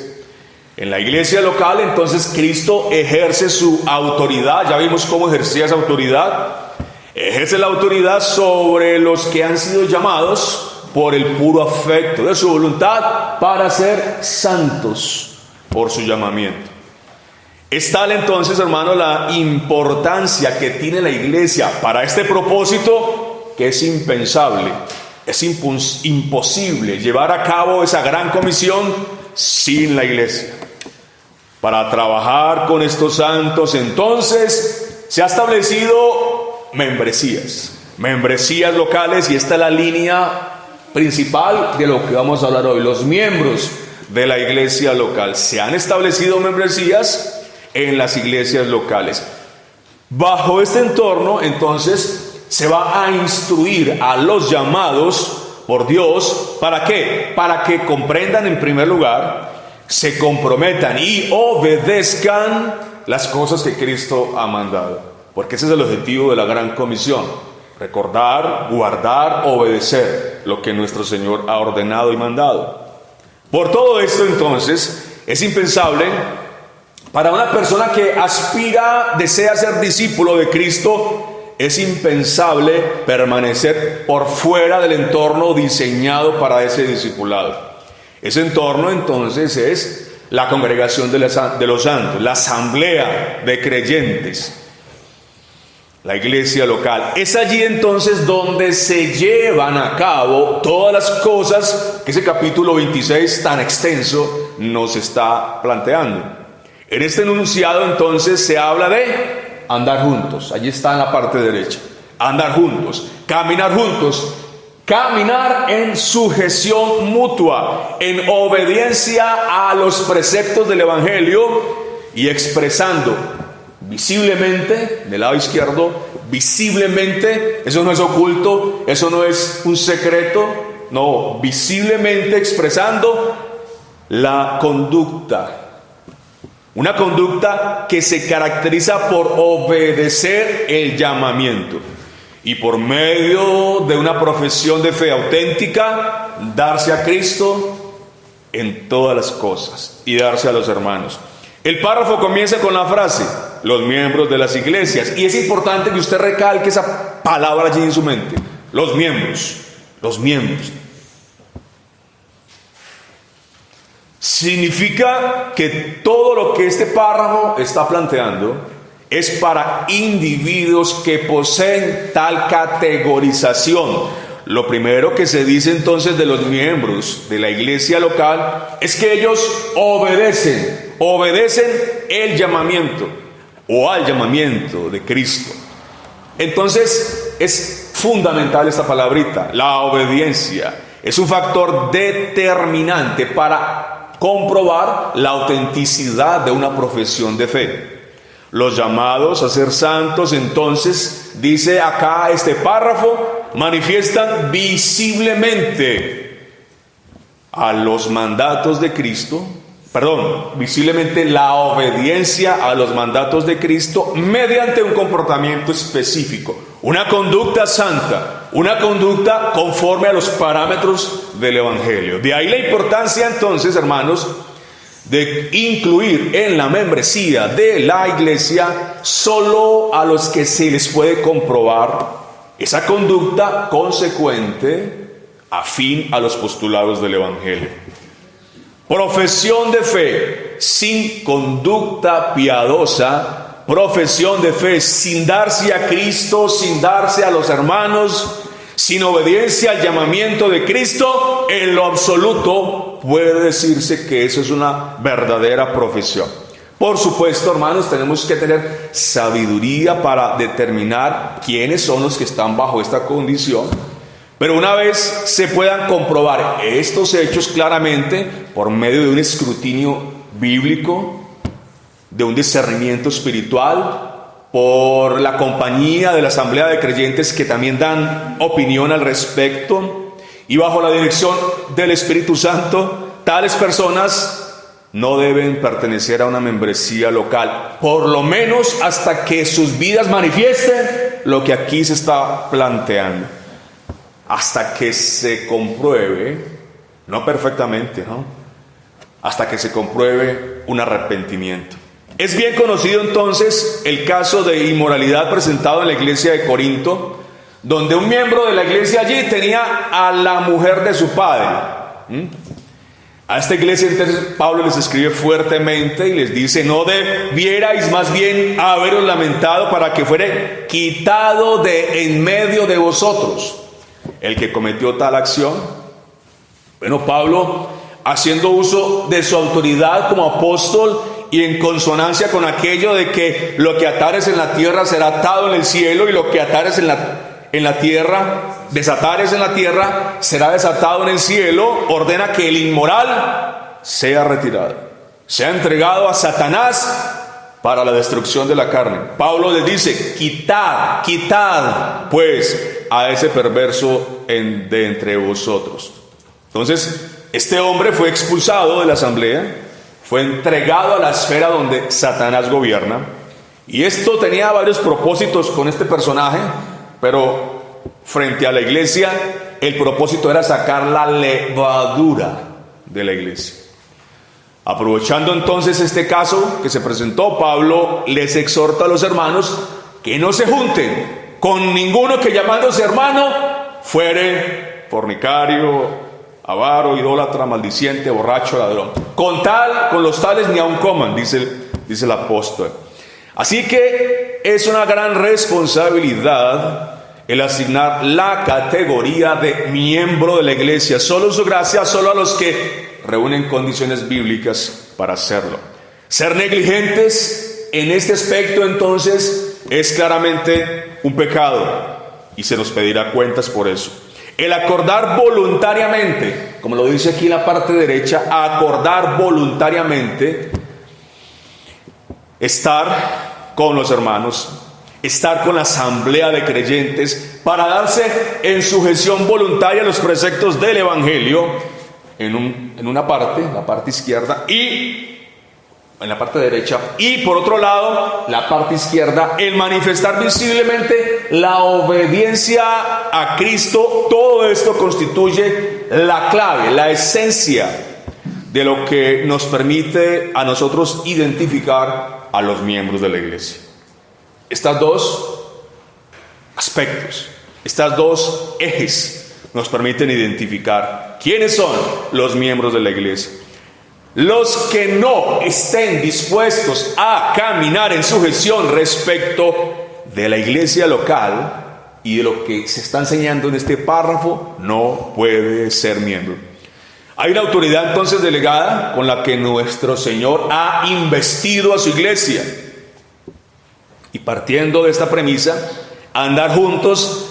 En la iglesia local, entonces, Cristo ejerce su autoridad. Ya vimos cómo ejercía esa autoridad. Ejerce la autoridad sobre los que han sido llamados por el puro afecto de su voluntad para ser santos por su llamamiento. Es tal entonces, hermano, la importancia que tiene la iglesia para este propósito, que es impensable, es imposible llevar a cabo esa Gran Comisión sin la iglesia. Para trabajar con estos santos, entonces, se ha establecido membresías locales, y esta es la línea principal de lo que vamos a hablar hoy. Los miembros de la iglesia local. Se han establecido membresías en las iglesias locales. Bajo este entorno, entonces, se va a instruir a los llamados por Dios. ¿Para qué? Para que comprendan, en primer lugar, se comprometan y obedezcan las cosas que Cristo ha mandado. Porque ese es el objetivo de la gran comisión: recordar, guardar, obedecer lo que nuestro Señor ha ordenado y mandado. Por todo esto, entonces, es impensable para una persona que desea ser discípulo de Cristo, es impensable permanecer por fuera del entorno diseñado para ese discipulado. Ese entorno, entonces, es la congregación de los santos, la asamblea de creyentes, la iglesia local. Es allí entonces donde se llevan a cabo todas las cosas que ese capítulo 26 tan extenso nos está planteando. En este enunciado entonces se habla de andar juntos. Allí está en la parte derecha. Andar juntos, caminar juntos, caminar en sujeción mutua, en obediencia a los preceptos del Evangelio y expresando visiblemente, del lado izquierdo, visiblemente, eso no es oculto, eso no es un secreto, no, visiblemente expresando la conducta, una conducta que se caracteriza por obedecer el llamamiento y por medio de una profesión de fe auténtica, darse a Cristo en todas las cosas y darse a los hermanos. El párrafo comienza con la frase: los miembros de las iglesias, y es importante que usted recalque esa palabra allí en su mente: los miembros. Significa que todo lo que este párrafo está planteando es para individuos que poseen tal categorización. Lo primero que se dice entonces de los miembros de la iglesia local es que ellos obedecen el llamamiento o al llamamiento de Cristo. Entonces es fundamental esta palabrita, la obediencia. Es un factor determinante para comprobar la autenticidad de una profesión de fe. Los llamados a ser santos, entonces, dice acá este párrafo, manifiestan visiblemente a los mandatos de Cristo, visiblemente la obediencia a los mandatos de Cristo mediante un comportamiento específico, una conducta santa, una conducta conforme a los parámetros del Evangelio. De ahí la importancia entonces, hermanos, de incluir en la membresía de la iglesia solo a los que se les puede comprobar esa conducta consecuente afín a los postulados del Evangelio. Profesión de fe sin conducta piadosa, profesión de fe sin darse a Cristo, sin darse a los hermanos, sin obediencia al llamamiento de Cristo, en lo absoluto puede decirse que eso es una verdadera profesión. Por supuesto, hermanos, tenemos que tener sabiduría para determinar quiénes son los que están bajo esta condición. Pero una vez se puedan comprobar estos hechos claramente por medio de un escrutinio bíblico, de un discernimiento espiritual, por la compañía de la asamblea de creyentes que también dan opinión al respecto, y bajo la dirección del Espíritu Santo, tales personas no deben pertenecer a una membresía local, por lo menos hasta que sus vidas manifiesten lo que aquí se está planteando, hasta que se compruebe, no perfectamente, ¿no? Hasta que se compruebe un arrepentimiento. Es bien conocido entonces el caso de inmoralidad presentado en la iglesia de Corinto, donde un miembro de la iglesia allí tenía a la mujer de su padre. A esta iglesia entonces Pablo les escribe fuertemente y les dice: no debierais más bien haberos lamentado para que fuere quitado de en medio de vosotros el que cometió tal acción. Bueno, Pablo, haciendo uso de su autoridad como apóstol y en consonancia con aquello de que lo que atares en la tierra será atado en el cielo, y lo que atares en la tierra, desatares en la tierra, será desatado en el cielo, ordena que el inmoral sea retirado, sea entregado a Satanás para la destrucción de la carne. Pablo les dice: quitad pues a ese perverso de entre vosotros. Entonces, este hombre fue expulsado de la asamblea, fue entregado a la esfera donde Satanás gobierna, y esto tenía varios propósitos con este personaje, pero frente a la iglesia el propósito era sacar la levadura de la iglesia. Aprovechando entonces este caso que se presentó, Pablo les exhorta a los hermanos que no se junten con ninguno que, llamándose hermano, fuere fornicario, avaro, idólatra, maldiciente, borracho, ladrón. Con los tales ni aun coman, dice el apóstol. Así que es una gran responsabilidad el asignar la categoría de miembro de la iglesia. Solo en su gracia, solo a los que reúnen condiciones bíblicas para hacerlo. Ser negligentes en este aspecto, entonces, es claramente un pecado, y se nos pedirá cuentas por eso. El acordar voluntariamente, como lo dice aquí en la parte derecha, acordar voluntariamente, estar con los hermanos, estar con la asamblea de creyentes, para darse en sujeción voluntaria a los preceptos del Evangelio, en una parte, la parte izquierda, y en la parte derecha, y por otro lado, la parte izquierda, el manifestar visiblemente la obediencia a Cristo. Todo esto constituye la clave, la esencia de lo que nos permite a nosotros identificar a los miembros de la iglesia. Estos dos aspectos, estos dos ejes nos permiten identificar quiénes son los miembros de la iglesia. Los que no estén dispuestos a caminar en sujeción respecto de la iglesia local y de lo que se está enseñando en este párrafo, no puede ser miembro. Hay una autoridad entonces delegada con la que nuestro Señor ha investido a su iglesia. Y partiendo de esta premisa, andar juntos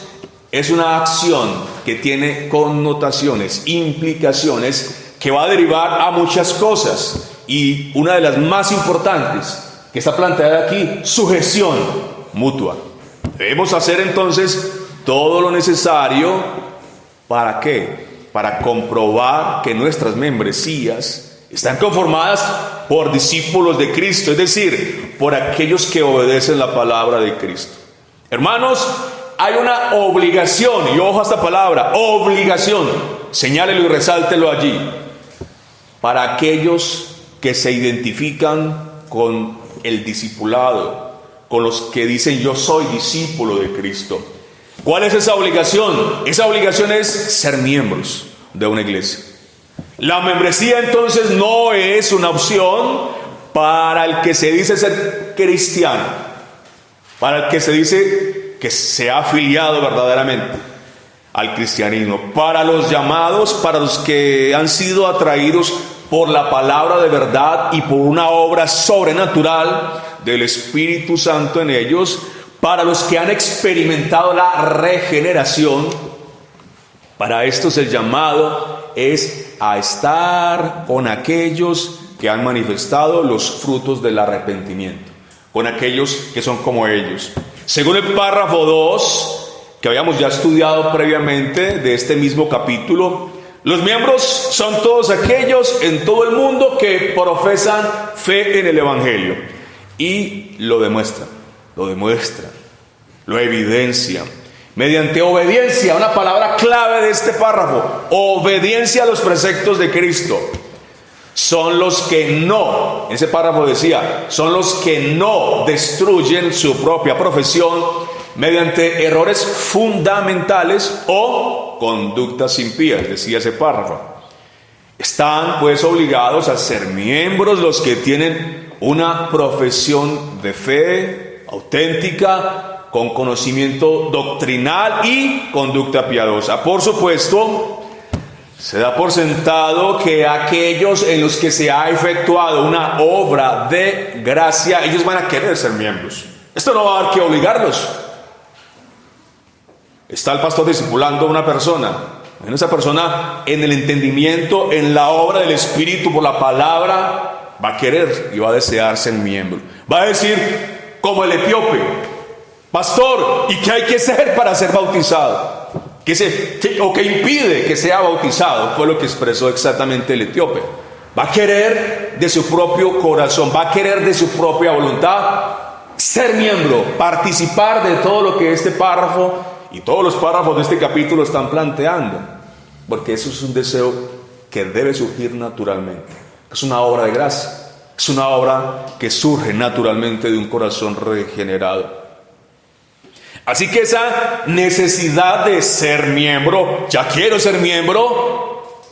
es una acción que tiene connotaciones, implicaciones, que va a derivar a muchas cosas, y una de las más importantes que está planteada aquí: sujeción mutua. Debemos hacer entonces todo lo necesario. ¿Para qué? Para comprobar que nuestras membresías están conformadas por discípulos de Cristo, es decir, por aquellos que obedecen la palabra de Cristo. Hermanos, hay una obligación, y ojo a esta palabra, obligación, señálelo y resáltelo allí, para aquellos que se identifican con el discipulado, con los que dicen: yo soy discípulo de Cristo. ¿Cuál es esa obligación? Esa obligación es ser miembros de una iglesia. La membresía entonces no es una opción para el que se dice ser cristiano, para el que se dice que se ha afiliado verdaderamente al cristianismo, para los llamados, para los que han sido atraídos por la palabra de verdad y por una obra sobrenatural del Espíritu Santo en ellos, para los que han experimentado la regeneración. Para estos el llamado es a estar con aquellos que han manifestado los frutos del arrepentimiento, con aquellos que son como ellos. Según el párrafo 2, que habíamos ya estudiado previamente de este mismo capítulo, los miembros son todos aquellos en todo el mundo que profesan fe en el Evangelio y lo demuestran, lo evidencian mediante obediencia. Una palabra clave de este párrafo: obediencia a los preceptos de Cristo. Son los que no, ese párrafo decía, son los que no destruyen su propia profesión mediante errores fundamentales o conductas impías, decía ese párrafo. Están pues obligados a ser miembros los que tienen una profesión de fe auténtica, con conocimiento doctrinal y conducta piadosa. Por supuesto, Se da por sentado que aquellos en los que se ha efectuado una obra de gracia, ellos van a querer ser miembros. Esto no va a haber que obligarlos. Está el pastor discipulando a una persona. En esa persona, en el entendimiento, en la obra del Espíritu por la palabra, va a querer y va a desear ser miembro. Va a decir, como el etíope: pastor, ¿y qué hay que hacer para ser bautizado? ¿Qué impide que sea bautizado? Fue lo que expresó exactamente el etíope. Va a querer de su propio corazón, va a querer de su propia voluntad ser miembro, participar de todo lo que este párrafo y todos los párrafos de este capítulo están planteando, porque eso es un deseo que debe surgir naturalmente. Es una obra de gracia, es una obra que surge naturalmente de un corazón regenerado. Así que esa necesidad de ser miembro, ya quiero ser miembro,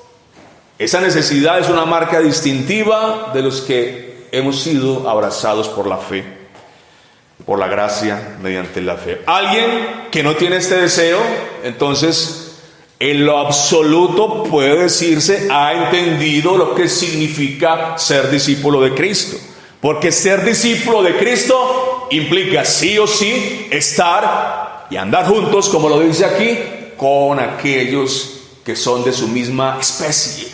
esa necesidad es una marca distintiva de los que hemos sido abrazados por la fe, por la gracia mediante la fe. Alguien que no tiene este deseo, entonces en lo absoluto puede decirse ha entendido lo que significa ser discípulo de Cristo, porque ser discípulo de Cristo implica sí o sí estar y andar juntos, como lo dice aquí, con aquellos que son de su misma especie,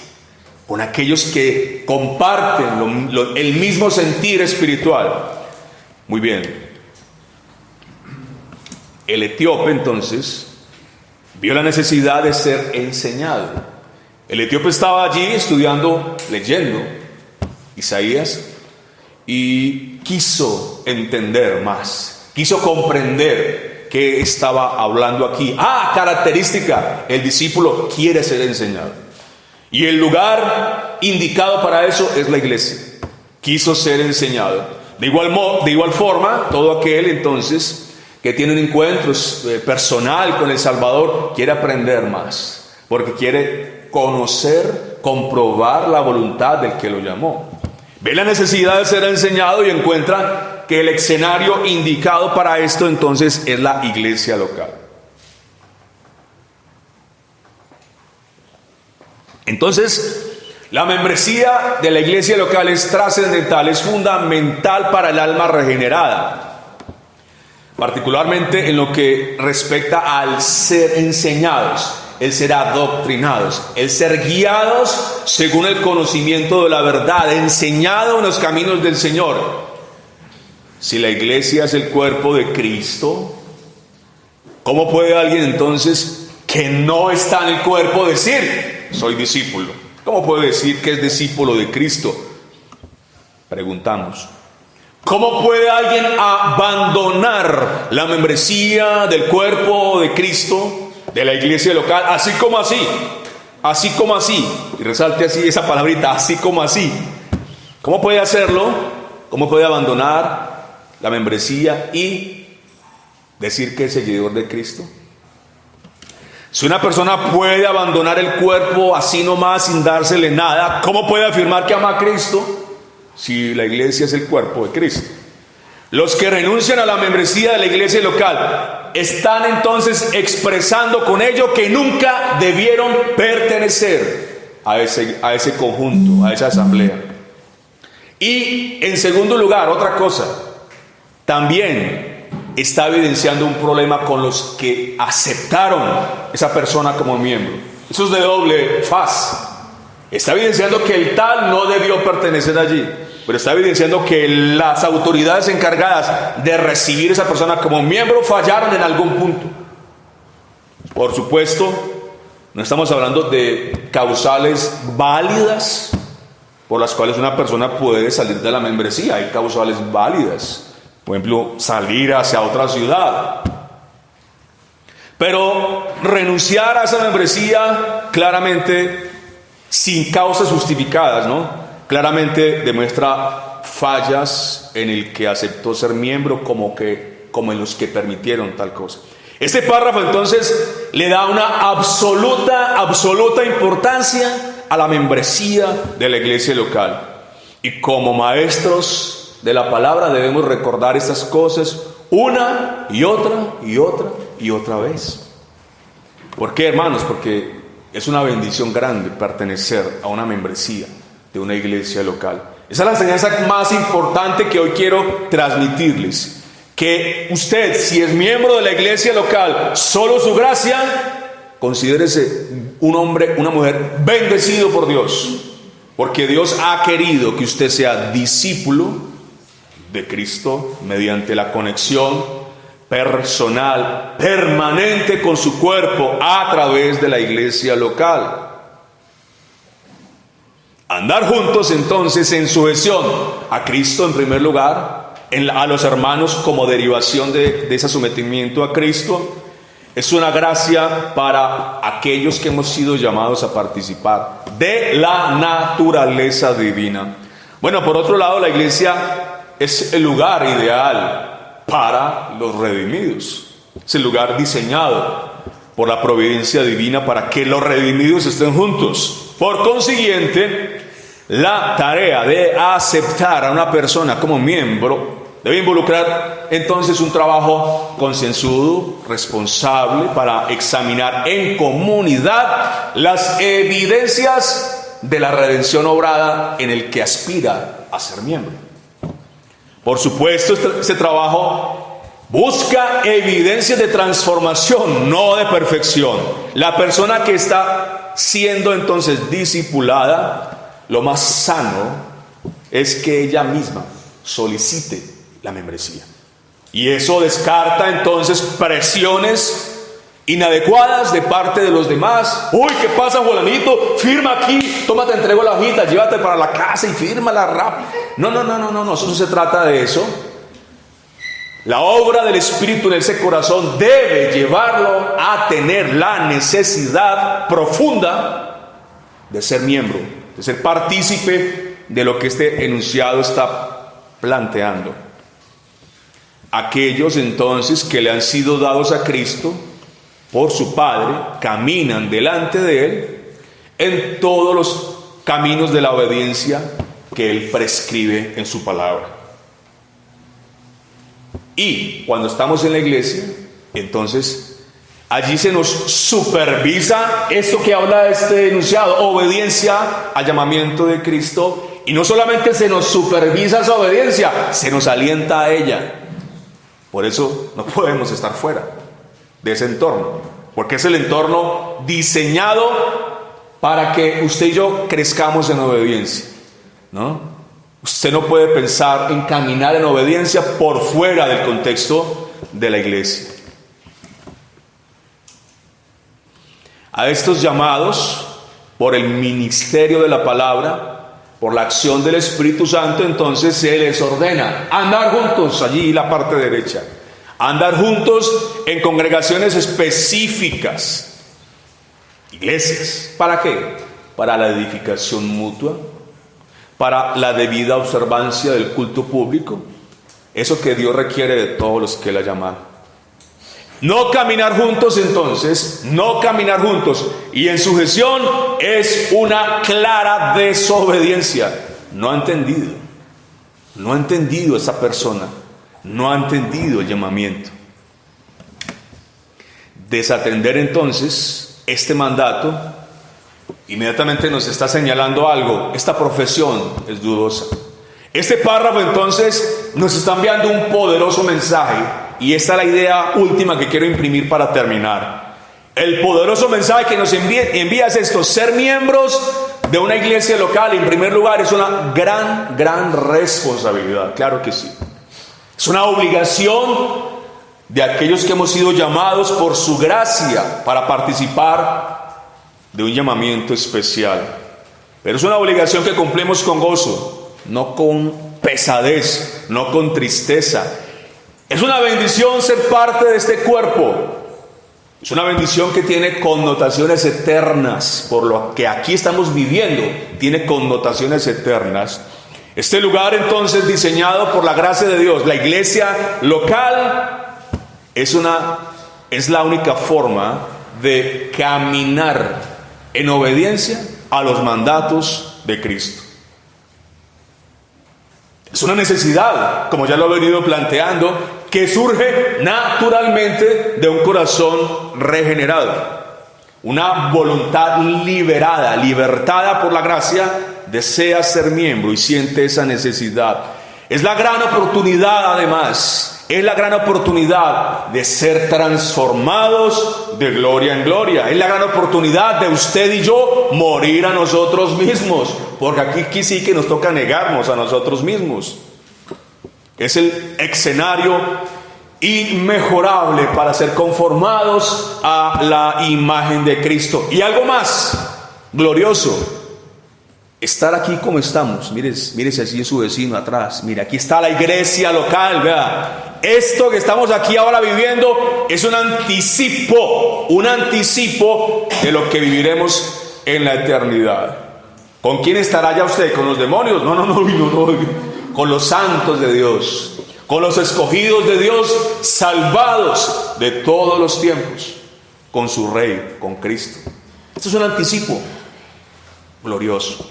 con aquellos que comparten el mismo sentir espiritual. Muy bien. El etíope entonces vio la necesidad de ser enseñado. El etíope estaba allí estudiando, leyendo Isaías, y quiso entender más, quiso comprender qué estaba hablando aquí. Característica, el discípulo quiere ser enseñado, y el lugar indicado para eso es la iglesia. Quiso ser enseñado. De igual forma, todo aquel entonces que tiene un encuentro personal con el Salvador quiere aprender más, porque quiere conocer, comprobar la voluntad del que lo llamó. Ve la necesidad de ser enseñado y encuentra que el escenario indicado para esto entonces es la iglesia local. Entonces, la membresía de la iglesia local es trascendental, es fundamental para el alma regenerada, particularmente en lo que respecta al ser enseñados, el ser adoctrinados, el ser guiados según el conocimiento de la verdad, enseñado en los caminos del Señor. Si la iglesia es el cuerpo de Cristo, ¿cómo puede alguien entonces que no está en el cuerpo decir, soy discípulo? ¿Cómo puede decir que es discípulo de Cristo? Preguntamos. ¿Cómo puede alguien abandonar la membresía del cuerpo de Cristo, de la iglesia local, así como así? Así como así. Y resalte así esa palabrita, así como así. ¿Cómo puede hacerlo? ¿Cómo puede abandonar la membresía y decir que es seguidor de Cristo? Si una persona puede abandonar el cuerpo así nomás sin dársele nada, ¿cómo puede afirmar que ama a Cristo si la iglesia es el cuerpo de Cristo? Los que renuncian a la membresía de la iglesia local están entonces expresando con ello que nunca debieron pertenecer a ese conjunto, a esa asamblea. Y en segundo lugar, otra cosa, también está evidenciando un problema con los que aceptaron esa persona como miembro. Eso es de doble faz. Está evidenciando que el tal no debió pertenecer allí, pero está evidenciando que las autoridades encargadas de recibir a esa persona como miembro fallaron en algún punto. Por supuesto, no estamos hablando de causales válidas por las cuales una persona puede salir de la membresía. Hay causales válidas. Por ejemplo, salir hacia otra ciudad. Pero renunciar a esa membresía claramente sin causas justificadas, ¿no? Claramente demuestra fallas en el que aceptó ser miembro como en los que permitieron tal cosa. Este párrafo entonces le da una absoluta importancia a la membresía de la iglesia local. Y como maestros de la palabra debemos recordar estas cosas una y otra vez. ¿Por qué, hermanos? Porque Es una bendición grande pertenecer a una membresía de una iglesia local. Esa es la enseñanza más importante que hoy quiero transmitirles. Que usted, si es miembro de la iglesia local, solo su gracia, considérese un hombre, una mujer bendecido por Dios. Porque Dios ha querido que usted sea discípulo de Cristo mediante la conexión personal, permanente con su cuerpo a través de la iglesia local. Andar juntos entonces en sujeción a Cristo en primer lugar, a los hermanos como derivación de ese sometimiento a Cristo, es una gracia para aquellos que hemos sido llamados a participar de la naturaleza divina. Bueno, por otro lado, la iglesia es el lugar ideal para los redimidos. Es el lugar diseñado por la providencia divina para que los redimidos estén juntos. Por consiguiente, la tarea de aceptar a una persona como miembro debe involucrar entonces un trabajo concienzudo, responsable, para examinar en comunidad las evidencias de la redención obrada en el que aspira a ser miembro. Por supuesto, este trabajo busca evidencias de transformación, no de perfección. La persona que está siendo entonces discipulada, lo más sano es que ella misma solicite la membresía. Y eso descarta entonces presiones inadecuadas de parte de los demás. Uy, ¿qué pasa, fulanito? Firma aquí, toma, te entrego la hojita, llévate para la casa y fírmala rápido. No, eso no se trata de eso. La obra del Espíritu en ese corazón debe llevarlo a tener la necesidad profunda de ser miembro, de ser partícipe de lo que este enunciado está planteando. Aquellos entonces que le han sido dados a Cristo por su Padre caminan delante de Él en todos los caminos de la obediencia que Él prescribe en su palabra. Y cuando estamos en la iglesia, entonces allí se nos supervisa esto que habla este enunciado, obediencia al llamamiento de Cristo. Y no solamente se nos supervisa esa obediencia, se nos alienta a ella. Por eso no podemos estar fuera de ese entorno, porque es el entorno diseñado para que usted y yo crezcamos en obediencia, ¿no? Usted no puede pensar en caminar en obediencia por fuera del contexto de la iglesia. A estos llamados por el ministerio de la palabra, por la acción del Espíritu Santo, entonces se les ordena andar juntos, allí la parte derecha, andar juntos en congregaciones específicas, iglesias. ¿Para qué? Para la edificación mutua, para la debida observancia del culto público, eso que Dios requiere de todos los que Él ha llamado. No caminar juntos entonces, no caminar juntos y en sujeción es una clara desobediencia. No ha entendido esa persona, no ha entendido el llamamiento. Desatender entonces este mandato inmediatamente nos está señalando algo. Esta profesión es dudosa. Este párrafo entonces nos está enviando un poderoso mensaje. Y esta es la idea última que quiero imprimir para terminar. El poderoso mensaje que nos envía es esto: ser miembros de una iglesia local, en primer lugar, es una gran responsabilidad. Claro que sí. Es una obligación de aquellos que hemos sido llamados por su gracia para participar de un llamamiento especial. Pero es una obligación que cumplimos con gozo, no con pesadez, no con tristeza. Es una bendición ser parte de este cuerpo. Es una bendición que tiene connotaciones eternas. Por lo que aquí estamos viviendo, tiene connotaciones eternas. Este lugar entonces diseñado por la gracia de Dios, la iglesia local, es la única forma de caminar en obediencia a los mandatos de Cristo. Es una necesidad, como ya lo he venido planteando, que surge naturalmente de un corazón regenerado. una voluntad liberada, libertada por la gracia, desea ser miembro y siente esa necesidad. Es la gran oportunidad, además, es la gran oportunidad de ser transformados de gloria en gloria. Es la gran oportunidad de usted y yo morir a nosotros mismos, porque aquí sí que nos toca negarnos a nosotros mismos. Es el escenario inmejorable para ser conformados a la imagen de Cristo. Y algo más glorioso, estar aquí como estamos. Mírese así en su vecino atrás. Mire, aquí está la iglesia local, vea. Esto que estamos aquí ahora viviendo es un anticipo de lo que viviremos en la eternidad. ¿Con quién estará ya usted? ¿Con los demonios? No. Con los santos de Dios, con los escogidos de Dios, salvados de todos los tiempos, con su Rey, con Cristo. Esto es un anticipo glorioso.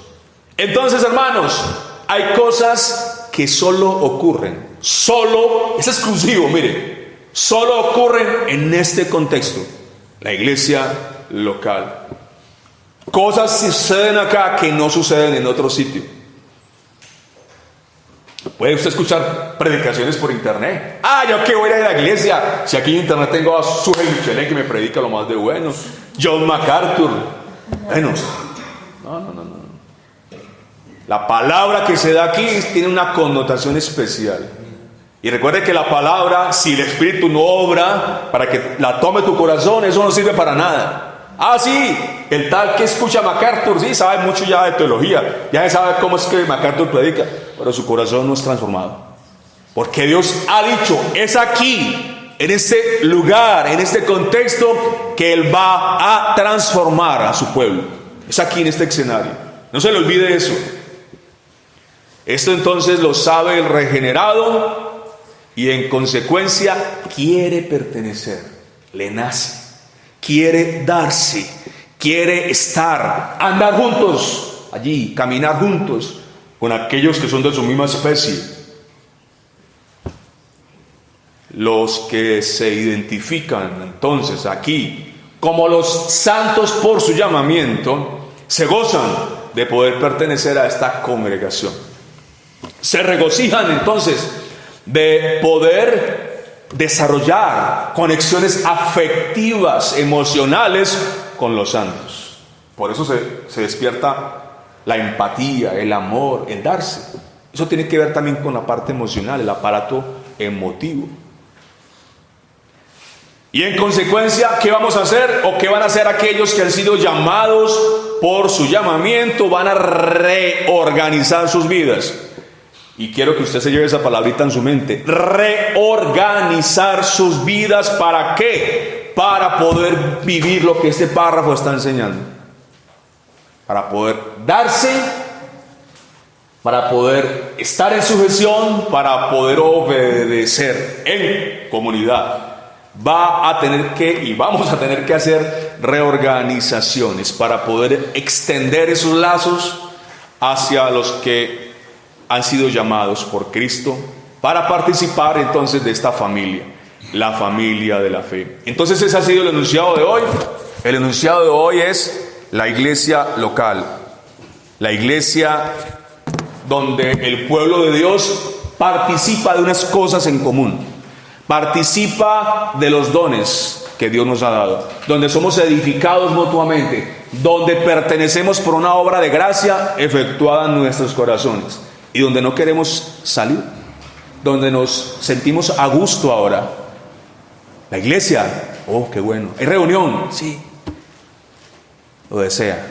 Entonces, hermanos, hay cosas que solo ocurren, es exclusivo, mire, solo ocurren en este contexto, la iglesia local. Cosas suceden acá que no suceden en otro sitio. Puede usted escuchar predicaciones por internet. Yo que voy a ir a la iglesia, si aquí en internet tengo a Suje Michelén que me predica lo más de bueno, John MacArthur. Bueno, no. La palabra que se da aquí tiene una connotación especial. Y recuerde que la palabra, si el Espíritu no obra para que la tome tu corazón, eso no sirve para nada. Sí, el tal que escucha a MacArthur, sí, sabe mucho ya de teología, ya sabe cómo es que MacArthur predica, pero su corazón no es transformado. Porque Dios ha dicho, es aquí, en este lugar, en este contexto, que Él va a transformar a su pueblo. Es aquí en este escenario. No se le olvide eso. Esto entonces lo sabe el regenerado y en consecuencia quiere pertenecer, le nace. Quiere darse, quiere estar, andar juntos allí, caminar juntos con aquellos que son de su misma especie. Los que se identifican entonces aquí como los santos por su llamamiento, se gozan de poder pertenecer a esta congregación. Se regocijan entonces de poder desarrollar conexiones afectivas, emocionales con los santos. Por eso se despierta la empatía, el amor, el darse. Eso tiene que ver también con la parte emocional, el aparato emotivo. Y en consecuencia, ¿qué vamos a hacer? ¿O qué van a hacer aquellos que han sido llamados por su llamamiento? Van a reorganizar sus vidas. Y quiero que usted se lleve esa palabrita en su mente. Reorganizar sus vidas. ¿Para qué? Para poder vivir lo que este párrafo está enseñando. Para poder darse, para poder estar en sujeción, para poder obedecer en comunidad. Vamos a tener que hacer reorganizaciones para poder extender esos lazos hacia los que han sido llamados por Cristo para participar entonces de esta familia, la familia de la fe. Entonces ese ha sido el enunciado de hoy. El enunciado de hoy es la iglesia local, la iglesia donde el pueblo de Dios participa de unas cosas en común, participa de los dones que Dios nos ha dado, donde somos edificados mutuamente, donde pertenecemos por una obra de gracia efectuada en nuestros corazones. Y donde no queremos salir, donde nos sentimos a gusto ahora. La iglesia, qué bueno. ¿Hay reunión? Sí. Lo desea,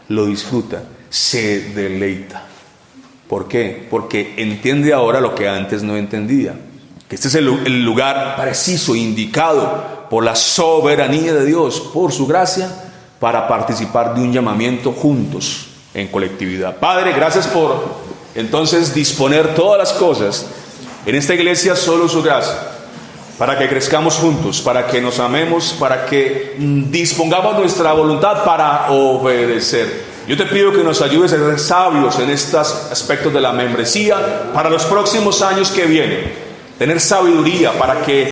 lo disfruta, se deleita. ¿Por qué? Porque entiende ahora lo que antes no entendía. Que este es el lugar preciso, indicado por la soberanía de Dios, por su gracia, para participar de un llamamiento juntos, en colectividad. Padre, gracias por entonces disponer todas las cosas en esta iglesia, solo su gracia, para que crezcamos juntos, para que nos amemos, para que dispongamos nuestra voluntad para obedecer. Yo te pido que nos ayudes a ser sabios en estos aspectos de la membresía para los próximos años que vienen, tener sabiduría para que